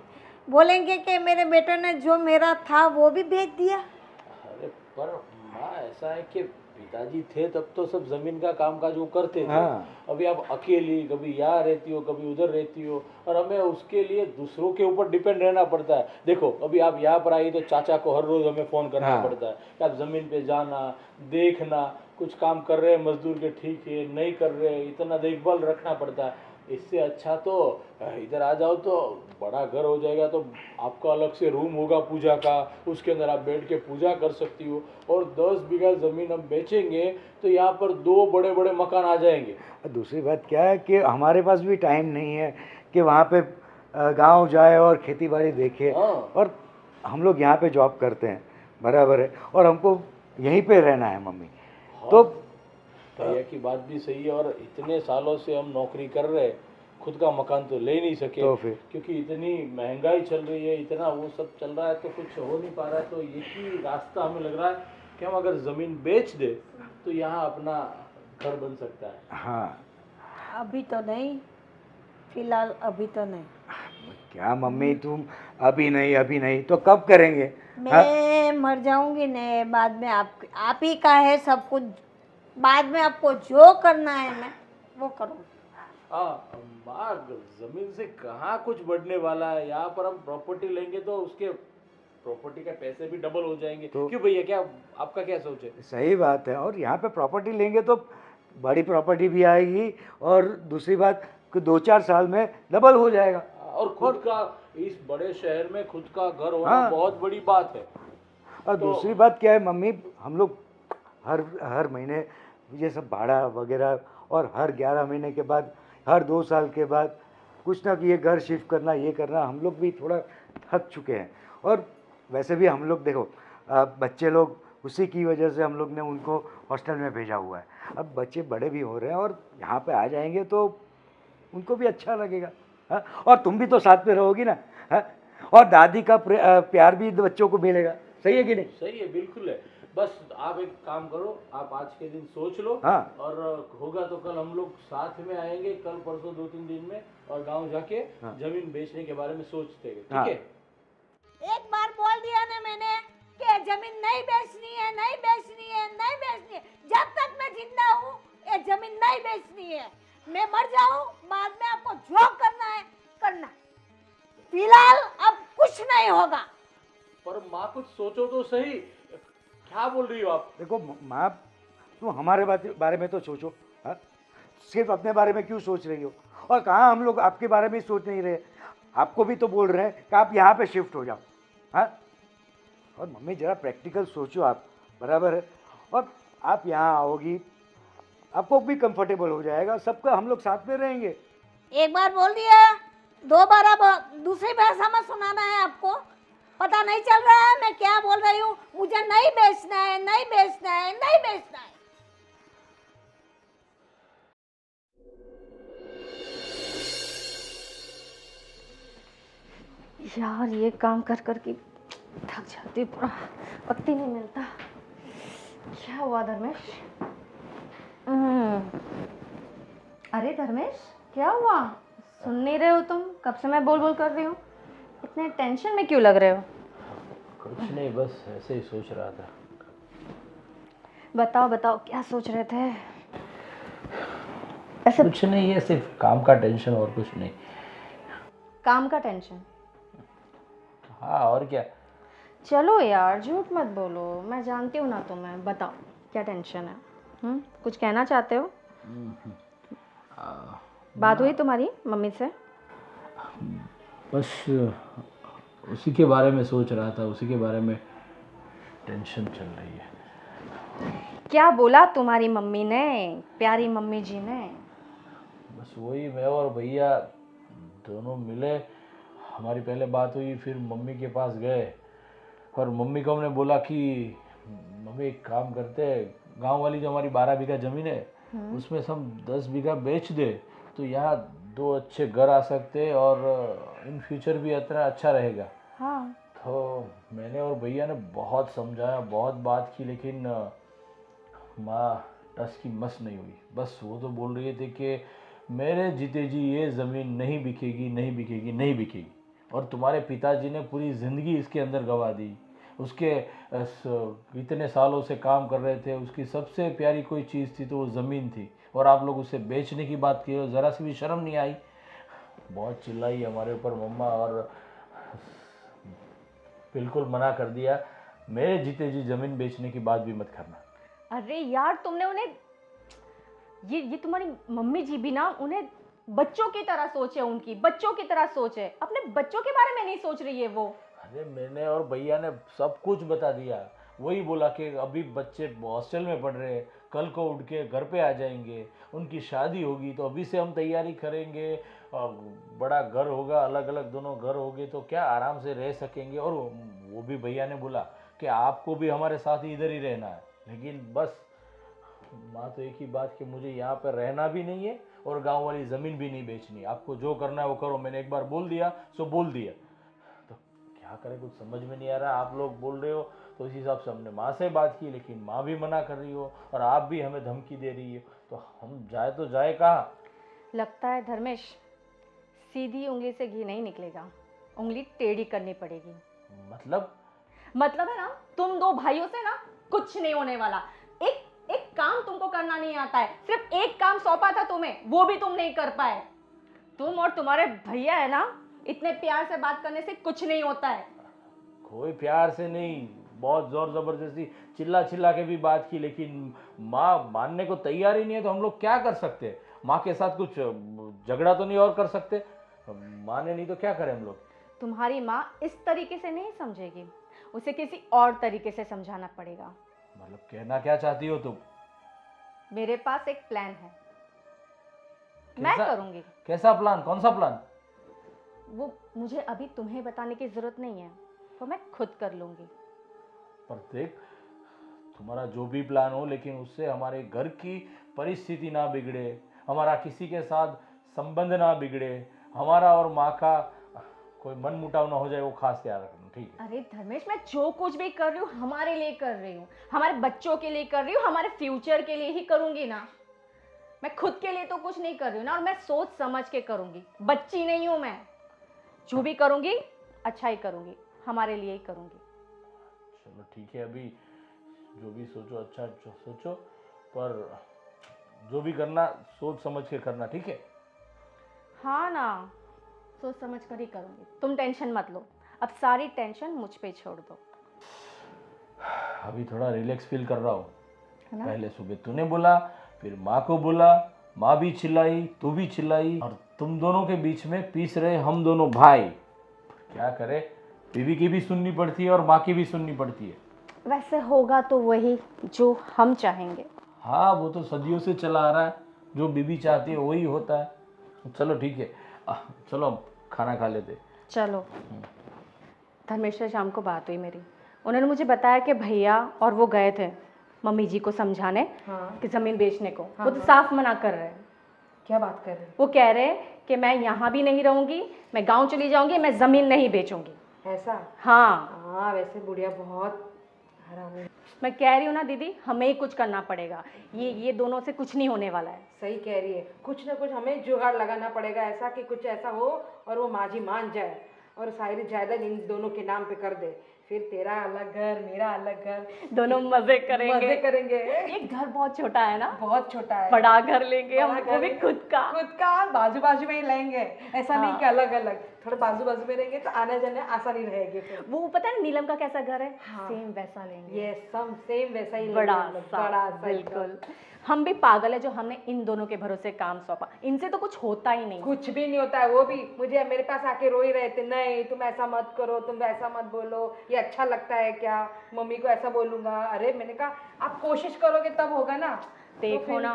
बोलेंगे कि मेरे बेटे ने जो मेरा था वो भी बेच दिया। अरे पर माँ ऐसा है कि पिताजी थे तब तो सब जमीन का काम काज वो करते थे। हाँ। अभी आप अकेली कभी यहाँ रहती हो कभी उधर रहती हो और हमें उसके लिए दूसरों के ऊपर डिपेंड रहना पड़ता है। देखो अभी आप यहाँ पर आई तो चाचा को हर रोज हमें फोन करना हाँ। पड़ता है कि आप जमीन पे जाना, देखना, कुछ काम कर रहे हैं मजदूर के, ठीक है, नहीं कर रहे, इतना देखभाल रखना पड़ता है। इससे अच्छा तो इधर आ जाओ तो बड़ा घर हो जाएगा, तो आपका अलग से रूम होगा पूजा का, उसके अंदर आप बैठ के पूजा कर सकती हो। और 10 बीघा ज़मीन हम बेचेंगे तो यहाँ पर 2 बड़े बड़े मकान आ जाएंगे। दूसरी बात क्या है कि हमारे पास भी टाइम नहीं है कि वहाँ पे गांव जाए और खेती बाड़ी देखे। हाँ। और हम लोग यहाँ पे जॉब करते हैं, बराबर है, और हमको यहीं पे रहना है मम्मी। हाँ। तो भैया की बात भी सही है, और इतने सालों से हम नौकरी कर रहे हैं, खुद का मकान तो ले नहीं सके तो फिर क्योंकि इतनी महंगाई चल रही है, इतना वो सब चल रहा है, तो कुछ हो नहीं पा रहा है। तो यही रास्ता हमें लग रहा है कि हम अगर ज़मीन बेच दे तो यहाँ अपना घर बन सकता है। हाँ, अभी तो नहीं, फिलहाल अभी तो नहीं। क्या मम्मी तुम अभी नहीं तो कब करेंगे? मैं मर जाऊंगी ने बाद में आप ही का है सब कुछ। बाद में आपको जो करना है मैं वो करूँ। माँ जमीन से कहाँ कुछ बढ़ने वाला है। यहाँ पर हम प्रॉपर्टी लेंगे तो उसके प्रॉपर्टी के पैसे भी डबल हो जाएंगे। तो क्यों भैया, क्या आपका क्या सोच है? सही बात है। और यहाँ पे प्रॉपर्टी लेंगे तो बड़ी प्रॉपर्टी भी आएगी और दूसरी बात कि 2-4 साल में डबल हो जाएगा। और खुद का इस बड़े शहर में खुद का घर होना हाँ। बहुत बड़ी बात है। और दूसरी बात क्या है मम्मी, हम लोग हर हर महीने ये सब भाड़ा वगैरह और हर 11 महीने के बाद, हर 2 साल के बाद कुछ ना कि ये घर शिफ्ट करना, ये करना, हम लोग भी थोड़ा थक चुके हैं। और वैसे भी हम लोग देखो बच्चे लोग, उसी की वजह से हम लोग ने उनको हॉस्टल में भेजा हुआ है। अब बच्चे बड़े भी हो रहे हैं और यहाँ पे आ जाएंगे तो उनको भी अच्छा लगेगा। हाँ, और तुम भी तो साथ में रहोगी ना। हाँ, और दादी का प्यार भी बच्चों को मिलेगा। सही है कि नहीं? सही है, बिल्कुल है। बस आप एक काम करो, आप आज के दिन सोच लो। हाँ। और होगा तो कल हम लोग साथ में आएंगे, कल परसों 2-3 दिन में, और गांव जाके जमीन बेचने के बारे में सोचते हैं। ठीक है? एक बार बोल दिया ना मैंने कि जमीन नहीं बेचनी है, नहीं बेचनी है, नहीं बेचनी है। जब तक मैं जिंदा हूँ ये जमीन नहीं बेचनी है। मैं मर जाऊँ बाद में आपको जो करना है करना। फिलहाल अब कुछ नहीं होगा। पर माँ कुछ सोचो तो सही, क्या बोल रही हो आप? देखो माँ, तुम हमारे बारे में तो सोचो। हाँ, सिर्फ अपने बारे में क्यों सोच रही हो? और कहाँ हम लोग आपके बारे में सोच नहीं रहे। आपको भी तो बोल रहे हैं कि आप यहाँ पे शिफ्ट हो जाओ। हाँ, और मम्मी जरा प्रैक्टिकल सोचो आप, बराबर है? और आप यहाँ आओगी, आपको भी कंफर्टेबल हो जाएगा, सबका हम लोग साथ में रहेंगे। एक बार बोल दिया, दो बार अब दूसरी भाषा में सुनाना है आपको। पता नहीं चल रहा है मैं क्या बोल रही हूँ। मुझे नहीं बेचना है, नहीं बेचना है, नहीं बेचना है। यार ये काम कर कर के थक जाती हूँ, पूरा पत्ती नहीं मिलता। क्या हुआ धर्मेश? अरे धर्मेश, क्या हुआ? सुन नहीं रहे हो तुम? कब से मैं बोल बोल कर रही हूँ। इतने टेंशन में क्यों लग रहे हो? कुछ नहीं, बस ऐसे ही सोच रहा था। बताओ बताओ, क्या सोच रहे थे? ऐसे कुछ नहीं, ये सिर्फ काम का टेंशन और कुछ नहीं। काम का टेंशन? हाँ, और क्या। चलो यार, झूठ मत बोलो, मैं जानती हूँ ना तुम्हें। बताओ क्या टेंशन है? कुछ कहना चाहते हो? बात हुई तुम्हारी मम्मी से? बस उसी के बारे में सोच रहा था, उसी के बारे में टेंशन चल रही है। क्या बोला तुम्हारी मम्मी ने, प्यारी मम्मी जी ने? बस वही, मैं और भैया दोनों मिले, हमारी पहले बात हुई, फिर मम्मी के पास गए और मम्मी को हमने बोला कि मम्मी एक काम करते हैं, गांव वाली जो हमारी 12 बीघा ज़मीन है उसमें से हम 10 बीघा बेच दे तो यहाँ 2 अच्छे घर आ सकते हैं और इन फ्यूचर भी इतना अच्छा रहेगा। हाँ। तो मैंने और भैया ने बहुत समझाया, बहुत बात की, लेकिन माँ टस की मस नहीं हुई। बस वो तो बोल रही थी कि मेरे जीते जी ये ज़मीन नहीं बिकेगी, नहीं बिकेगी, नहीं बिकेगी। और तुम्हारे पिताजी ने पूरी ज़िंदगी इसके अंदर गंवा दी। उसके इतने सालों से काम कर रहे थे, उसकी सबसे प्यारी कोई चीज़ थी तो वो ज़मीन थी, और आप लोग उसे बेचने की बात की और ज़रा सी भी शर्म नहीं आई। बहुत चिल्लाई हमारे ऊपर मम्मा, और बिल्कुल मना कर दिया, मेरे जीते जी ज़मीन बेचने की बात भी मत करना। अरे यार, तुमने उन्हें ये तुम्हारी मम्मी जी भी ना, उन्हें बच्चों की तरह सोचे, उनकी बच्चों की तरह सोचे, अपने बच्चों के बारे में नहीं सोच रही है वो। अरे मैंने और भैया ने सब कुछ बता दिया। वही बोला कि अभी बच्चे हॉस्टल में पढ़ रहे हैं, कल को उठ के घर पे आ जाएंगे, उनकी शादी होगी तो अभी से हम तैयारी करेंगे, और बड़ा घर होगा, अलग अलग दोनों घर होंगे तो क्या आराम से रह सकेंगे। और वो भी भैया ने बोला कि आपको भी हमारे साथ ही इधर ही रहना है, लेकिन बस माँ तो एक ही बात कि मुझे यहाँ पर रहना भी नहीं है और गांव वाली ज़मीन भी नहीं बेचनी। आपको जो करना है वो करो, मैंने एक बार बोल दिया सो बोल दिया। तो क्या करें, कुछ समझ में नहीं आ रहा। आप लोग बोल रहे हो तो इस हिसाब से हमने माँ से बात की, लेकिन माँ भी मना कर रही हो और आप भी हमें धमकी दे रही हो, तो हम जाए तो जाए कहाँ? लगता है धर्मेश सीधी उंगली से घी नहीं निकलेगा, उंगली टेढ़ी करनी पड़ेगी। मतलब है ना, तुम दो भाइयों से ना कुछ नहीं होने वाला। एक एक काम तुमको करना नहीं आता है, सिर्फ एक काम सौंपा था तुम्हें, वो भी तुम नहीं कर पाए। तुम और तुम्हारे भैया है ना, इतने प्यार से बात करने से कुछ नहीं होता है। कोई प्यार से नहीं, बहुत जोर जबरदस्ती चिल्ला चिल्ला के भी बात की, लेकिन माँ मानने को तैयार ही नहीं है। तो हम लोग क्या कर सकते हैं? माँ के साथ कुछ झगड़ा तो नहीं और कर सकते? माने नहीं तो क्या करें हम लोग? तुम्हारी माँ इस तरीके से नहीं समझेगी, उसे किसी और तरीके से समझाना पड़ेगा। मतलब कहना क्या चाहती हो तुम? मेरे पास एक प्लान है, मैं करूंगी। कैसा प्लान? कौन सा प्लान? वो मुझे अभी तुम्हें बताने की जरूरत नहीं है, वो मैं खुद कर लूंगी। पर देख, तुम्हारा जो भी प्लान हो, लेकिन उससे हमारे घर की परिस्थिति ना बिगड़े, हमारा किसी के साथ संबंध ना बिगड़े, हमारा और माँ का कोई मन मुटाव ना हो जाए, वो खास ख्याल रखना, ठीक है? अरे धर्मेश, मैं जो कुछ भी कर रही हूँ हमारे लिए कर रही हूँ, हमारे बच्चों के लिए कर रही हूँ, हमारे फ्यूचर के लिए ही करूंगी ना। मैं खुद के लिए तो कुछ नहीं कर रही हूँ ना, और मैं सोच समझ के करूंगी। बच्ची नहीं हूँ मैं, जो भी करूंगी अच्छा ही करूंगी, हमारे लिए ही करूंगी। चलो ठीक है, अभी जो भी सोचो अच्छा सोचो, पर जो भी करना सोच समझ के करना, ठीक है? हाँ ना, सोच समझ कर ही करूंगी, तुम टेंशन मत लो। अब सारी टेंशन मुझ पे छोड़ दो। अभी थोड़ा रिलैक्स फील कर रहा हूँ। है ना? पहले सुबह तूने बोला, फिर माँ को बोला, माँ भी चिल्लाई, तू भी चिल्लाई, और तुम दोनों के बीच में पीस रहे हम दोनों भाई। क्या करे, बीवी की भी सुननी पड़ती है और माँ की भी सुननी पड़ती है। वैसे होगा तो वही जो हम चाहेंगे। हाँ, वो तो सदियों से चला आ रहा है, जो बीवी चाहती है वही होता है। चलो ठीक है, चलो अब खाना खा लेते। चलो। धर्मेश से शाम को बात हुई मेरी, उन्होंने मुझे बताया कि भैया और वो गए थे मम्मी जी को समझाने कि ज़मीन बेचने को। वो तो साफ मना कर रहे हैं। क्या बात कर रहे हैं? वो कह रहे हैं कि मैं यहाँ भी नहीं रहूँगी, मैं गांव चली जाऊँगी, मैं ज़मीन नहीं बेचूंगी। ऐसा? हाँ, वैसे बुढ़िया बहुत हरामी। मैं कह रही हूँ ना दीदी, हमें ही कुछ करना पड़ेगा। ये दोनों से कुछ नहीं होने वाला है। सही कह रही है, कुछ ना कुछ हमें जुगाड़ लगाना पड़ेगा, ऐसा कि कुछ ऐसा हो और वो माँ जी मान जाए और सारी जायदाद इन दोनों के नाम पे कर दे। फिर तेरा अलग घर, मेरा अलग घर, दोनों मजे करेंगे। ये घर बहुत छोटा है ना, बहुत छोटा है। बड़ा घर लेंगे हम, बड़ा वो भी घर खुद का। खुद का, बाजू बाजू में ही लेंगे। ऐसा नहीं कि अलग अलग, थोड़े बाजू बाजू में रहेंगे तो आने जाने आसानी रहेगी। फिर वो पता है नीलम का कैसा घर है? सेम वैसा लेंगे। ये सब सेम वैसा ही बड़ा लेंगे, सा, बड़ा सा बिल्कुल। हम भी पागल है जो हमने इन दोनों के भरोसे काम सौंपा, इनसे तो कुछ होता ही नहीं। कुछ भी नहीं होता है। वो भी मुझे मेरे पास आके रो ही रहे थे, नहीं तुम ऐसा मत करो, तुम ऐसा मत बोलो, ये अच्छा लगता है क्या, मम्मी को ऐसा बोलूंगा। अरे मैंने कहा आप कोशिश करोगे तब होगा ना। देखो ना,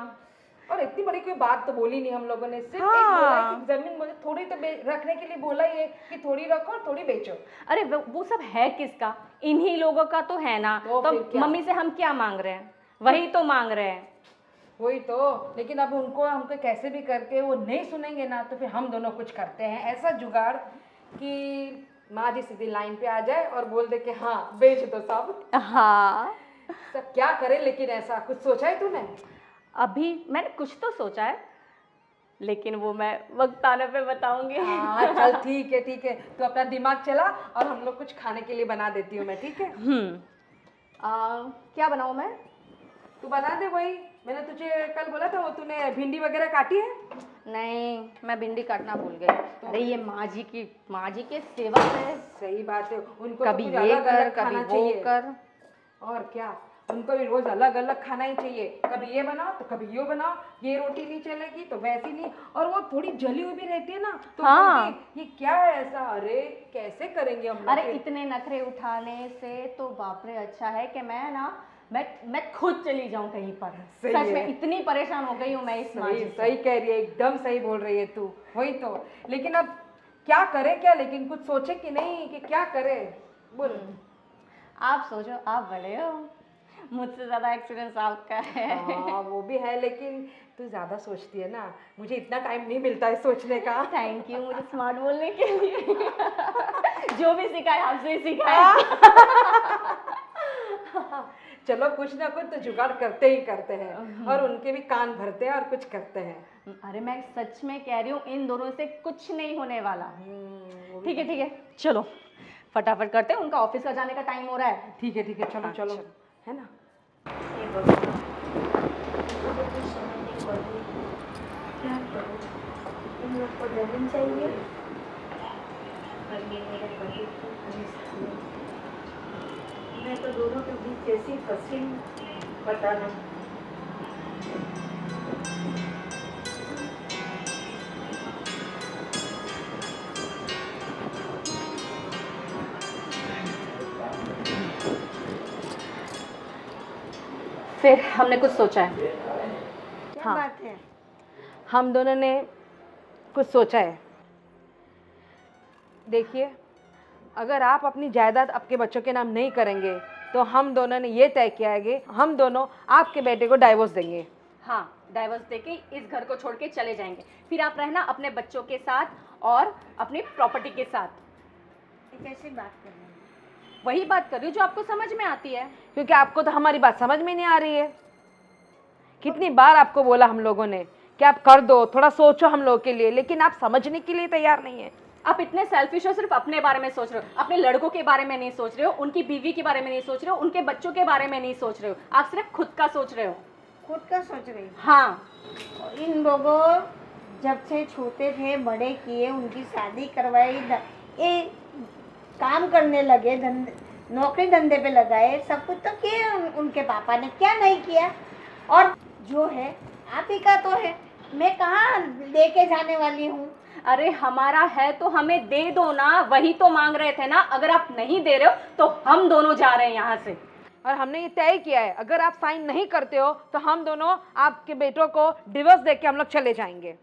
और इतनी बड़ी कोई बात तो बोली नहीं हम लोगों ने, सिर्फ एक बोला कि जमीन मुझे थोड़ी तो रखने के लिए बोला ही है कि थोड़ी रखो और थोड़ी बेचो। अरे वो सब है किसका? इन्हीं लोगों का तो है ना। तो फिर क्या? मम्मी से हम क्या मांग रहे हैं? वही तो मांग रहे हैं। वही तो, लेकिन अब हमको कैसे भी करके वो नहीं सुनेंगे ना, तो फिर हम दोनों कुछ करते हैं ऐसा जुगाड़ कि माँ जी सीधी लाइन पे आ जाए और बोल दे कि हाँ बेच दो सब। हाँ, सब क्या करे, लेकिन ऐसा कुछ सोचा है तूने? अभी मैंने कुछ तो सोचा है, लेकिन वो मैं वक्त आने पे बताऊंगी। हाँ चल ठीक है, तो अपना दिमाग चला और हम लोग कुछ खाने के लिए बना देती हूँ मैं, ठीक है? क्या बनाऊँ मैं? तू बना दे वही, मैंने तुझे कल बोला था, वो तूने भिंडी वगैरह काटी है? नहीं, मैं भिंडी काटना भूल गई। अरे ये माँ जी के सेवा में। सही बात है, उनको कभी तो कुछ ये अलग कर, अलग कभी खाना वो चाहिए। कर। और क्या, उनको भी रोज अलग अलग खाना ही चाहिए। कभी ये बनाओ तो कभी ये बनाओ, ये रोटी नहीं चलेगी तो वैसी नहीं। और वो थोड़ी जली हुई भी रहती है ना, तो हाँ। ये क्या है ऐसा? अरे कैसे करेंगे हम लोग? अरे इतने नखरे उठाने से तो बाप रे, अच्छा है कि मैं खुद चली जाऊं कहीं पर। सही सच है। में इतनी परेशान हो गई हूँ मैं इस माँ जी से। सही कह रही है, एकदम सही बोल रही है तू। वही तो, लेकिन अब क्या करे क्या, लेकिन कुछ सोचे कि नहीं कि क्या करे, बोल। आप सोचो, आप बड़े हो, मुझसे ज्यादा एक्सपीरियंस आपका है। हाँ वो भी है, लेकिन तू ज्यादा सोचती है ना, मुझे इतना टाइम नहीं मिलता है सोचने का। थैंक यू मुझे स्मार्ट बोलने के लिए। जो भी सिखाए आपसे ही सिखाए। चलो कुछ ना कुछ तो जुगाड़ करते ही करते हैं और उनके भी कान भरते हैं और कुछ करते हैं। अरे मैं सच में कह रही हूँ, इन दोनों से कुछ नहीं होने वाला। ठीक है, चलो फटाफट करते हैं, उनका ऑफिस का जाने का टाइम हो रहा है। ठीक है चलो चलो, है ना। क्या करूं? इन लोग को जमीन चाहिए और ये मेरे पति को परेशानी। मैं तो दोनों के बीच कैसी फंसी पता नहीं। फिर हमने कुछ सोचा है। क्या हाँ। बात है? हम दोनों ने कुछ सोचा है। देखिए, अगर आप अपनी जायदाद आपके बच्चों के नाम नहीं करेंगे तो हम दोनों ने ये तय किया है कि हम दोनों आपके बेटे को डाइवोर्स देंगे। हाँ, डाइवोर्स देके इस घर को छोड़ के चले जाएंगे, फिर आप रहना अपने बच्चों के साथ और अपनी प्रॉपर्टी के साथ। ये कैसी बात कर रहे हैं? वही बात कर रही हूँ जो आपको समझ में आती है। क्योंकि आपको तो हमारी बात समझ में नहीं आ रही है। कितनी बार आपको बोला हम लोगों ने कि आप कर दो, थोड़ा सोचो हम लोगों के लिए, लेकिन आप समझने के लिए तैयार नहीं है। आप इतने सेल्फिश हो, सिर्फ अपने बारे में सोच रहे हो, अपने लड़कों के बारे में नहीं सोच रहे हो, उनकी बीवी के बारे में नहीं सोच रहे हो, उनके बच्चों के बारे में नहीं सोच रहे हो, आप सिर्फ खुद का सोच रहे हो। खुद का सोच रही हूँ। हाँ, और इन लोगों जब से छोटे थे, बड़े किए, उनकी शादी करवाई, ये काम करने लगे, नौकरी धंधे पे लगाए, सब कुछ तो किए उनके पापा ने, क्या नहीं किया। और जो है आप ही का तो है, मैं कहाँ लेके जाने वाली हूँ। अरे हमारा है तो हमें दे दो ना, वही तो मांग रहे थे ना। अगर आप नहीं दे रहे हो तो हम दोनों जा रहे हैं यहाँ से। और हमने ये तय किया है, अगर आप साइन नहीं करते हो तो हम दोनों आपके बेटों को डिवोर्स देके हम लोग चले जाएंगे।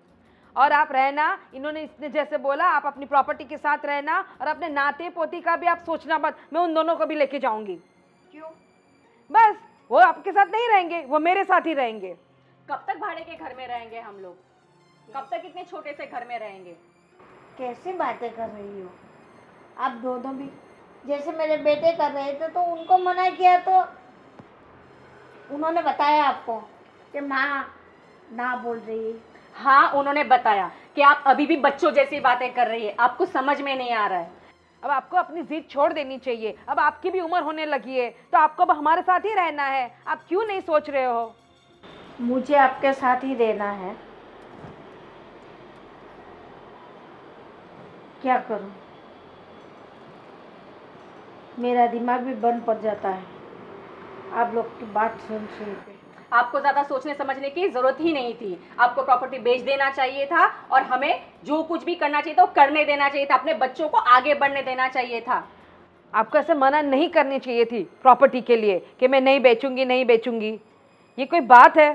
और आप रहना, इन्होंने इसने जैसे बोला, आप अपनी प्रॉपर्टी के साथ रहना और अपने नाते पोती का भी आप सोचना मत। मैं उन दोनों को भी लेके जाऊंगी। क्यों? बस वो आपके साथ नहीं रहेंगे, वो मेरे साथ ही रहेंगे। कब तक भाड़े के घर में रहेंगे हम लोग? कब तक इतने छोटे से घर में रहेंगे? कैसी बातें कर रही हो आप दोनों भी? जैसे मेरे बेटे कर रहे थे तो उनको मना किया तो उन्होंने बताया आपको कि माँ ना बोल रही है। हाँ, उन्होंने बताया कि आप अभी भी बच्चों जैसी बातें कर रही है, आपको समझ में नहीं आ रहा है। अब आपको अपनी जिद छोड़ देनी चाहिए। अब आपकी भी उम्र होने लगी है तो आपको अब हमारे साथ ही रहना है। आप क्यों नहीं सोच रहे हो? मुझे आपके साथ ही रहना है। क्या करूं? मेरा दिमाग भी बंद पड़ जाता है आप लोग की बात सुन सुन के। आपको ज़्यादा सोचने समझने की ज़रूरत ही नहीं थी। आपको प्रॉपर्टी बेच देना चाहिए था और हमें जो कुछ भी करना चाहिए था वो करने देना चाहिए था, अपने बच्चों को आगे बढ़ने देना चाहिए था। आपको ऐसे मना नहीं करनी चाहिए थी प्रॉपर्टी के लिए कि मैं नहीं बेचूंगी नहीं बेचूंगी। ये कोई बात है?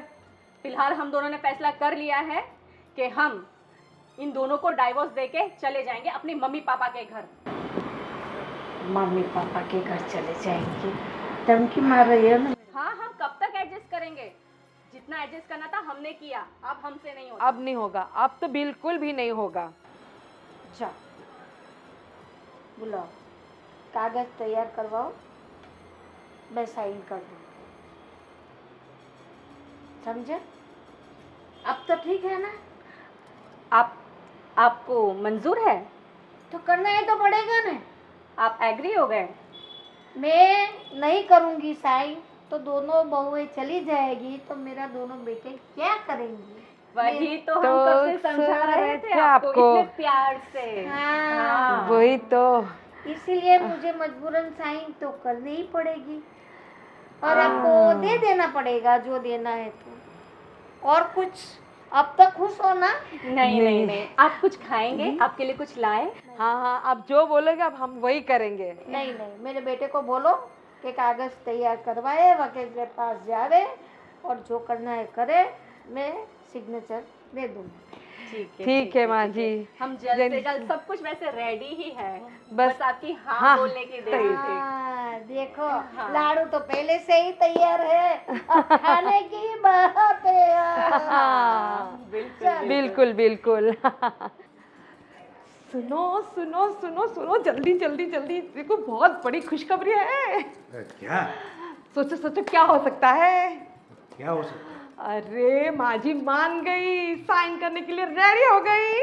फिलहाल हम दोनों ने फैसला कर लिया है कि हम इन दोनों को डाइवोर्स देके चले जाएंगे अपनी मम्मी पापा के घर। मम्मी पापा के घर चले जाएंगे? धमकी मार रही हो ना? हाँ, हम कब तक एडजस्ट करेंगे? जितना एडजस्ट करना था हमने किया, अब हमसे नहीं होगा। अब नहीं होगा, अब तो बिल्कुल भी नहीं होगा। जाओ, बुलाओ, कागज तैयार करवाओ, मैं साइन कर दूँ। समझे? अब तो ठीक है ना? आपको मंजूर है? तो करना है तो पड़ेगा ना। आप एग्री हो गए? मैं नहीं करूँगी साइन तो दोनों बहुएं चली जाएगी तो मेरा दोनों बेटे क्या करेंगे? वही तो हम तो कब से समझा रहे थे आपको इतने प्यार से। हाँ, वही तो। इसीलिए मुझे मजबूरन साइन तो करनी ही पड़ेगी और आपको दे देना पड़ेगा जो देना है। तो और कुछ अब तक खुश हो ना? नहीं, आप कुछ खाएंगे? आपके लिए कुछ लाए? हाँ, आप जो बोलोगे अब हम वही करेंगे। नहीं, मेरे बेटे को बोलो कि कागज तैयार करवाए, वकील के पास जावे और जो करना है करे, मैं सिग्नेचर दे दूँगी। ठीक है माँ जी। हम जल्द से जल्द, सब कुछ वैसे रेडी ही है, बस बस आपकी हाँ, हाँ बोलने की देरी थी। हाँ, देखो लाड़ू तो पहले से ही तैयार है, अब खाने की बात है। हाँ, बिल्कुल बिल्कुल। सुनो जल्दी, देखो बहुत बड़ी खुशखबरी है। क्या? सोचो सोचो क्या हो सकता है। क्या हो सकता है? अरे माँ जी मान गई, साइन करने के लिए रेडी हो गई।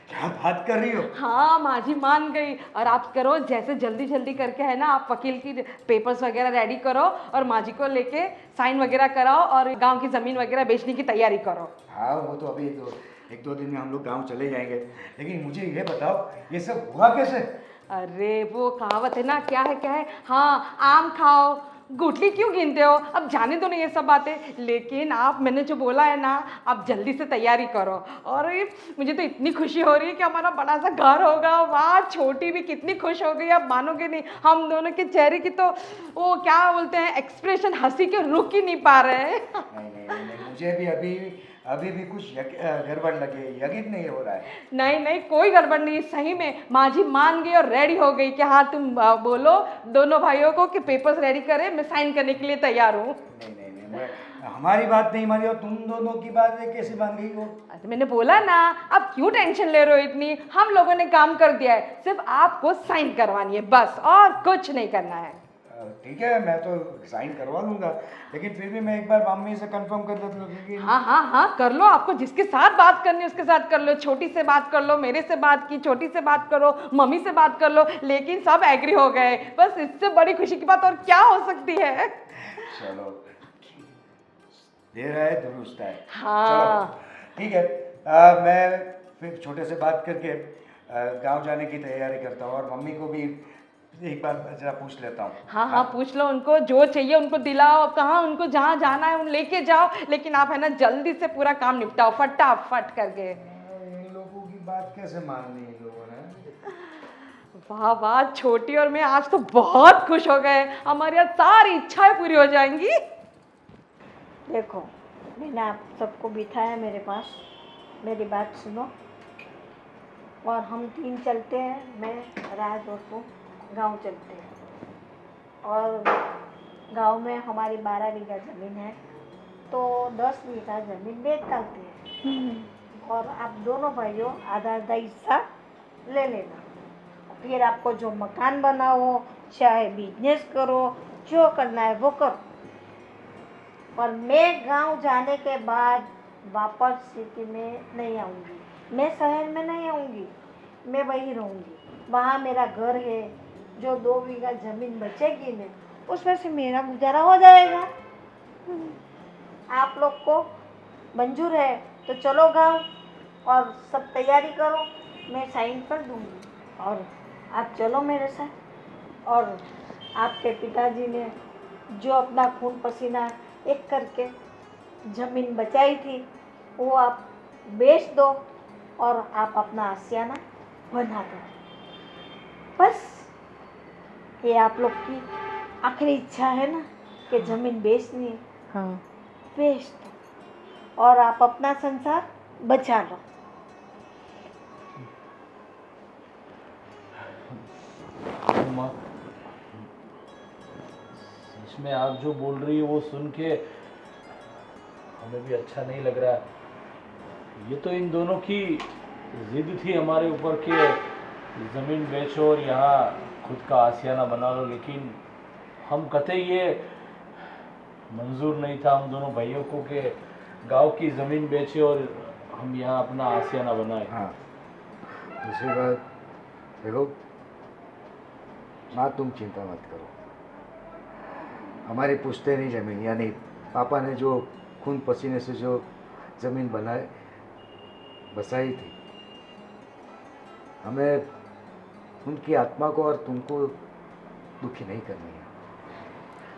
क्या बात कर रही हो? हाँ माँ जी मान गई। और आप करो जैसे जल्दी जल्दी करके है ना, आप वकील की पेपर्स वगैरह रेडी करो और माँ जी को लेके साइन वगैरह कराओ और गांव की ज़मीन वगैरह बेचने की तैयारी करो। हाँ वो तो अभी एक दो दिन में हम लोग गांव चले जाएंगे, लेकिन मुझे ये बताओ ये सब हुआ कैसे? अरे वो कहावत है ना, क्या है, हाँ आम खाओ गुठली क्यों गिनते हो। अब जाने दो ना ये सब बातें, लेकिन आप मैंने जो बोला है ना, आप जल्दी से तैयारी करो। और मुझे तो इतनी खुशी हो रही है कि हमारा बड़ा सा घर होगा। वाह छोटी भी कितनी खुश हो गई, आप मानोगे नहीं। हम दोनों के चेहरे की तो वो क्या बोलते हैं एक्सप्रेशन, हंसी के रुक ही नहीं पा रहे हैं। नहीं, मुझे भी अभी भी कुछ गड़बड़ लगे, यकीन नहीं हो रहा है। नहीं कोई गड़बड़ नहीं, सही में माँ जी मान गई और रेडी हो गई कि हाँ तुम बोलो दोनों भाइयों को कि पेपर्स रेडी करें, मैं साइन करने के लिए तैयार हूँ। नहीं, हमारी बात नहीं मानी और तुम दोनों की बात कैसे मान गई वो? अरे मैंने बोला ना, अब क्यों टेंशन ले रहे हो इतनी, हम लोगों ने काम कर दिया है, सिर्फ आपको साइन करवानी है बस, और कुछ नहीं करना है। ठीक है, मैं तो साइन करवा लूंगा, लेकिन फिर भी मैं एक बार मम्मी से कंफर्म कर लेता हूँ क्योंकि हाँ कर लो, आपको जिसके साथ बात करनी है उसके साथ कर लो। छोटी से बात कर लो, मेरे से बात की, छोटी से बात करो, मम्मी से बात कर लो, लेकिन सब एग्री हो गए। बस इससे बड़ी खुशी की बात और क्या हो सकती है। चलो देर है दुरुस्त है। हाँ चलो ठीक है, मैं फिर छोटे से बात करके गांव जाने की तैयारी करता हूँ और मम्मी को भी एक बार जरा पूछ लेता हूँ। हाँ पूछ लो उनको, जो चाहिए उनको दिलाओ, कहाँ उनको जहाँ जाना है उन लेके जाओ, लेकिन आप है ना जल्दी से पूरा काम निपटाओ फटाफट करके। इन लोगों की बात कैसे माननी है लोगों ने? वाह छोटी और मैं आज तो बहुत खुश हो गए, हमारी आज सारी इच्छाएं पूरी हो जाएंगी। देखो मैंने आप सबको बिठाया मेरे पास, मेरी बात सुनो और हम तीन चलते हैं, मैं राज और तुम गांव चलते हैं। और गांव में हमारी 12 बीघा ज़मीन है, तो 10 बीघा ज़मीन बेच डालते हैं और आप दोनों भाइयों आधा आधा हिस्सा ले लेना। फिर आपको जो मकान बनाओ, चाहे बिजनेस करो, जो करना है वो करो। और मैं गांव जाने के बाद वापस सिटी में नहीं आऊँगी, मैं शहर में नहीं आऊँगी, मैं वहीं रहूँगी। वहाँ मेरा घर है, जो 2 बीघा ज़मीन बचेगी ना उसमें से मेरा गुजारा हो जाएगा। आप लोग को मंजूर है तो चलो गांव और सब तैयारी करो, मैं साइन कर दूँगी और आप चलो मेरे साथ। और आपके पिताजी ने जो अपना खून पसीना एक करके ज़मीन बचाई थी वो आप बेच दो और आप अपना आशियाना बना दो। बस ये आप लोग की आखिरी इच्छा है ना कि ज़मीन बेचनी है, हाँ बेच दो और आप अपना संसार बचा लो। माँ, इसमें आप जो बोल रही है वो सुन के हमें भी अच्छा नहीं लग रहा। ये तो इन दोनों की जिद थी हमारे ऊपर कि ज़मीन बेचो और यहाँ खुद का आशियाना बना लो, लेकिन हम कतई ये मंजूर नहीं था हम दोनों भाइयों को कि गांव की ज़मीन बेचे और हम यहाँ अपना आशियाना बनाए। हाँ दूसरी बात देखो माँ, तुम चिंता मत करो, हमारी पुश्तैनी ज़मीन यानी पापा ने जो खून पसीने से जो ज़मीन बसाई थी, हमें उनकी आत्मा को और तुमको दुखी नहीं करनी है।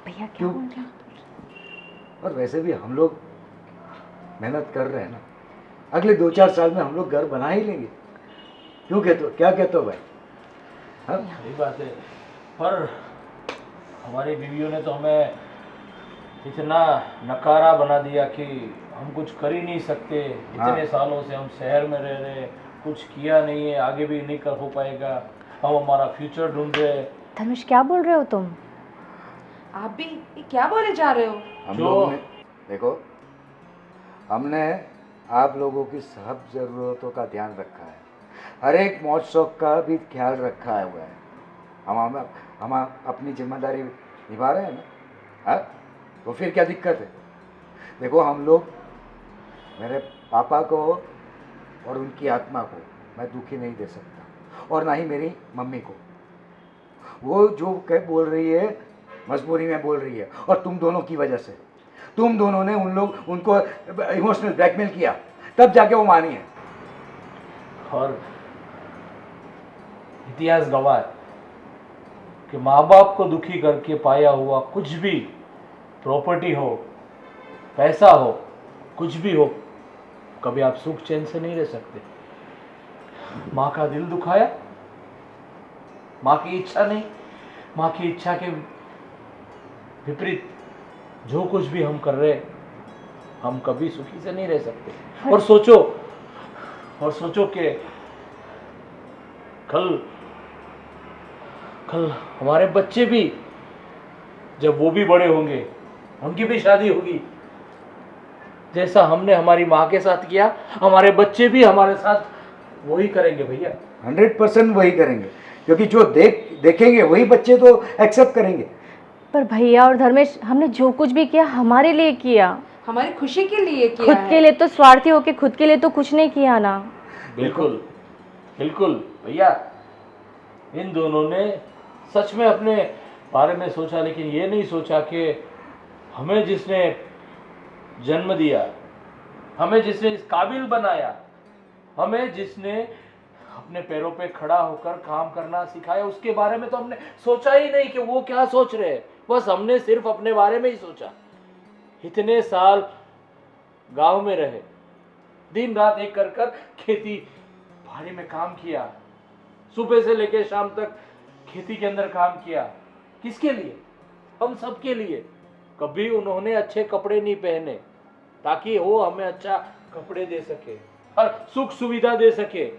भैया क्या क्यों? बोल रहे हो? और वैसे भी हम लोग मेहनत कर रहे हैं ना, अगले 2-4 साल में हम लोग घर बना ही लेंगे। क्यों कहते हो, क्या कहते हो भाई? हाँ सही बात है, पर हमारी बीवियों ने तो हमें इतना नकारा बना दिया कि हम कुछ कर ही नहीं सकते। इतने सालों से हम शहर में रह रहे, कुछ किया नहीं है, आगे भी नहीं कर हो पाएगा। हम हमारा फ्यूचर ढूंढ रहे। धनुष क्या बोल रहे हो तुम? आप भी ये क्या बोले जा रहे हो? हम जो- लोग ने देखो, हमने आप लोगों की सब ज़रूरतों का ध्यान रखा है, हर एक मौज शौक का भी ख्याल रखा हुआ है। हम अपनी जिम्मेदारी निभा रहे हैं ना। हाँ, तो फिर क्या दिक्कत है? देखो हम लोग, मेरे पापा को और उनकी आत्मा को मैं दुखी नहीं दे सकता, और ना ही मेरी मम्मी को। वो जो कह बोल रही है मजबूरी में बोल रही है, और तुम दोनों की वजह से, तुम दोनों ने उनको इमोशनल ब्लैकमेल किया, तब जाके वो मानी है। और इतिहास गवाह है कि माँ बाप को दुखी करके पाया हुआ कुछ भी, प्रॉपर्टी हो, पैसा हो, कुछ भी हो, कभी आप सुख चैन से नहीं रह सकते। माँ का दिल दुखाया, माँ की इच्छा नहीं, माँ की इच्छा के विपरीत जो कुछ भी हम कर रहे हैं, हम कभी सुखी से नहीं रह सकते। और सोचो कि कल हमारे बच्चे भी, जब वो भी बड़े होंगे, उनकी भी शादी होगी, जैसा हमने हमारी माँ के साथ किया, हमारे बच्चे भी हमारे साथ वही करेंगे भैया। 100% वही करेंगे, क्योंकि जो देखेंगे वही बच्चे तो एक्सेप्ट करेंगे। पर भैया और धर्मेश, हमने जो कुछ भी किया हमारे लिए किया, हमारी खुशी के लिए किया खुद है। के लिए तो स्वार्थी होके खुद के लिए तो कुछ नहीं किया ना। बिल्कुल बिल्कुल भैया, इन दोनों ने सच में अपने बारे में सोचा, लेकिन ये नहीं सोचा कि हमें जिसने जन्म दिया, हमें जिसने इस काबिल बनाया, हमें जिसने अपने पैरों पे खड़ा होकर काम करना सिखाया, उसके बारे में तो हमने सोचा ही नहीं कि वो क्या सोच रहे हैं। बस हमने सिर्फ अपने बारे में ही सोचा। इतने साल गांव में रहे, दिन रात एक कर खेती बाड़ी में काम किया, सुबह से लेकर शाम तक खेती के अंदर काम किया। किसके लिए? हम सब के लिए। कभी उन्होंने अच्छे कपड़े नहीं पहने ताकि वो हमें अच्छा कपड़े दे सके और सुख सुविधा दे सके,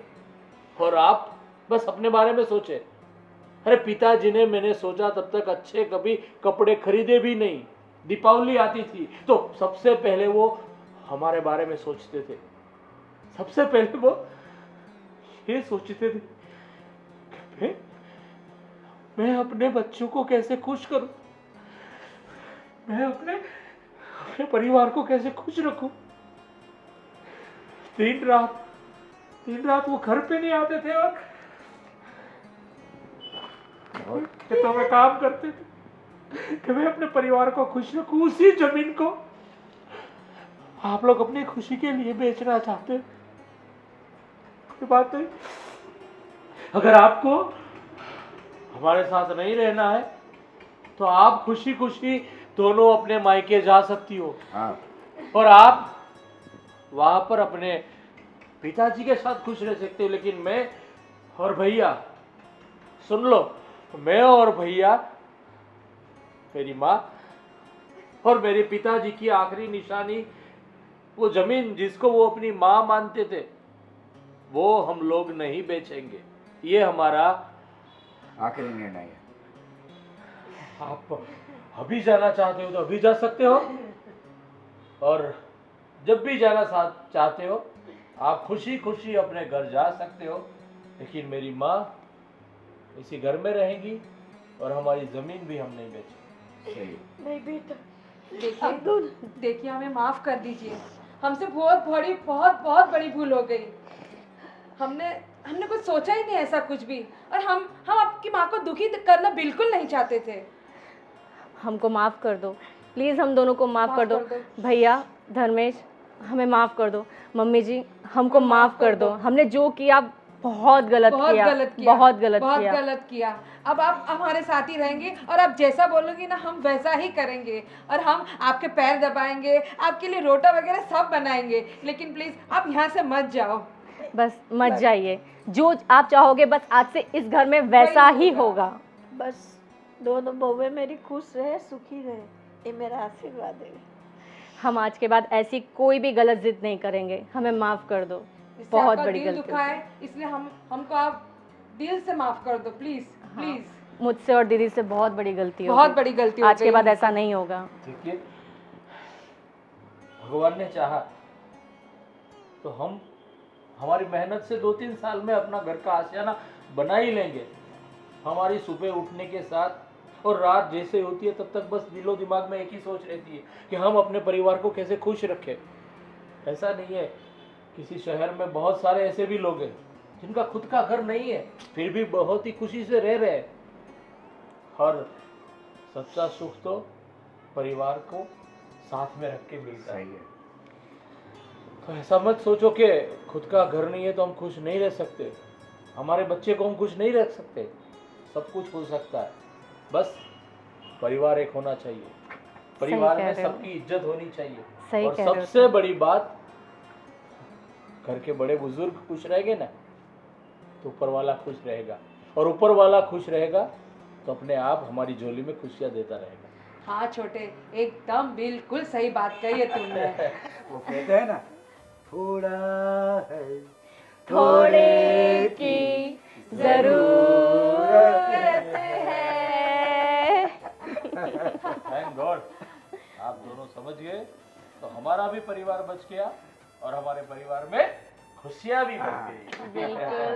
और आप बस अपने बारे में सोचे। अरे पिताजी ने, मैंने सोचा तब तक अच्छे कभी कपड़े खरीदे भी नहीं। दीपावली आती थी तो सबसे पहले वो हमारे बारे में सोचते थे। सबसे पहले वो ये सोचते थे कि मैं अपने बच्चों को कैसे खुश करूं, मैं अपने परिवार को कैसे खुश रखूं। दिन रात वो घर पे नहीं आते थे और खेतों में काम करते थे कि मैं अपने परिवार को खुश रखूं। उसी जमीन को आप लोग अपनी खुशी के लिए बेचना चाहते हैं। ये बात नहीं। अगर आपको हमारे साथ नहीं रहना है तो आप खुशी खुशी दोनों अपने मायके जा सकती हो। हाँ, और आप वहां पर अपने पिताजी के साथ खुश रह सकते हो। लेकिन मैं और भैया, सुन लो, मैं और भैया, मेरी माँ और मेरे पिताजी की आखिरी निशानी, वो जमीन जिसको वो अपनी माँ मानते थे, वो हम लोग नहीं बेचेंगे। ये हमारा आखिरी निर्णय है। आप अभी जाना चाहते हो तो अभी जा सकते हो, और जब भी जाना चाहते हो आप खुशी खुशी अपने घर जा सकते हो। लेकिन मेरी माँ इसी घर में रहेंगी और हमारी जमीन भी हम नहीं बेचेंगे। सही। नहीं बेटा, देखिए हमें माफ कर दीजिए, हमसे बहुत बड़ी भूल हो गई। हमने कुछ सोचा ही नहीं ऐसा कुछ भी, और हम आपकी माँ को दुखी करना बिल्कुल नहीं चाहते थे। हमको माफ़ कर दो प्लीज़, हम दोनों को माफ़ कर दो। भैया, धर्मेश, हमें माफ़ कर दो। मम्मी जी, हमको माफ़ कर दो। हमने जो किया बहुत गलत किया। अब आप हमारे साथ ही रहेंगे, और आप जैसा बोलोगी ना हम वैसा ही करेंगे, और हम आपके पैर दबाएंगे, आपके लिए रोटा वगैरह सब बनाएंगे। लेकिन प्लीज़ आप यहाँ से मत जाओ। बस मत जाइए, जो आप चाहोगे बस आज से इस घर में वैसा ही होगा। बस दोनों बहुएं मेरी खुश रहे, सुखी रहे, ये मेरा आशीर्वाद है। हम आज के बाद ऐसी कोई भी गलत जिद नहीं करेंगे। हमें माफ़ कर दो, बहुत बड़ी गलती है, इसलिए हमको आप दिल से माफ कर दो प्लीज। मुझसे और दीदी से बहुत बड़ी गलती हो बहुत गई। बड़ी गलती हो आज के गई। बाद ऐसा नहीं होगा। देखिए, भगवान ने चाहा तो हम हमारी मेहनत से 2-3 साल में अपना घर का आशियाना बना ही लेंगे। हमारी सुबह उठने के साथ और रात जैसे होती है तब तक बस दिलो दिमाग में एक ही सोच रहती है कि हम अपने परिवार को कैसे खुश रखें। ऐसा नहीं है, किसी शहर में बहुत सारे ऐसे भी लोग हैं जिनका खुद का घर नहीं है, फिर भी बहुत ही खुशी से रह रहे हैं। और सच्चा सुख तो परिवार को साथ में रख के मिलता है। तो ऐसा मत सोचो कि खुद का घर नहीं है तो हम खुश नहीं रह सकते, हमारे बच्चे को हम खुश नहीं रख सकते। सब कुछ हो सकता है, बस परिवार एक होना चाहिए, परिवार में सबकी इज्जत होनी चाहिए। और सबसे बड़ी बात, घर के बड़े बुजुर्ग खुश रहेंगे ना तो ऊपर वाला खुश रहेगा, और ऊपर वाला खुश रहेगा तो अपने आप हमारी झोली में खुशियां देता रहेगा। हाँ छोटे, एकदम बिल्कुल सही बात कही है तुमने। वो कहते हैं ना, थोड़ा है थोड़े की जरूरत है। थैंक गॉड आप दोनों समझ गए, तो हमारा भी परिवार बच गया और हमारे परिवार में खुशियां भी बढ़ गई। बिल्कुल।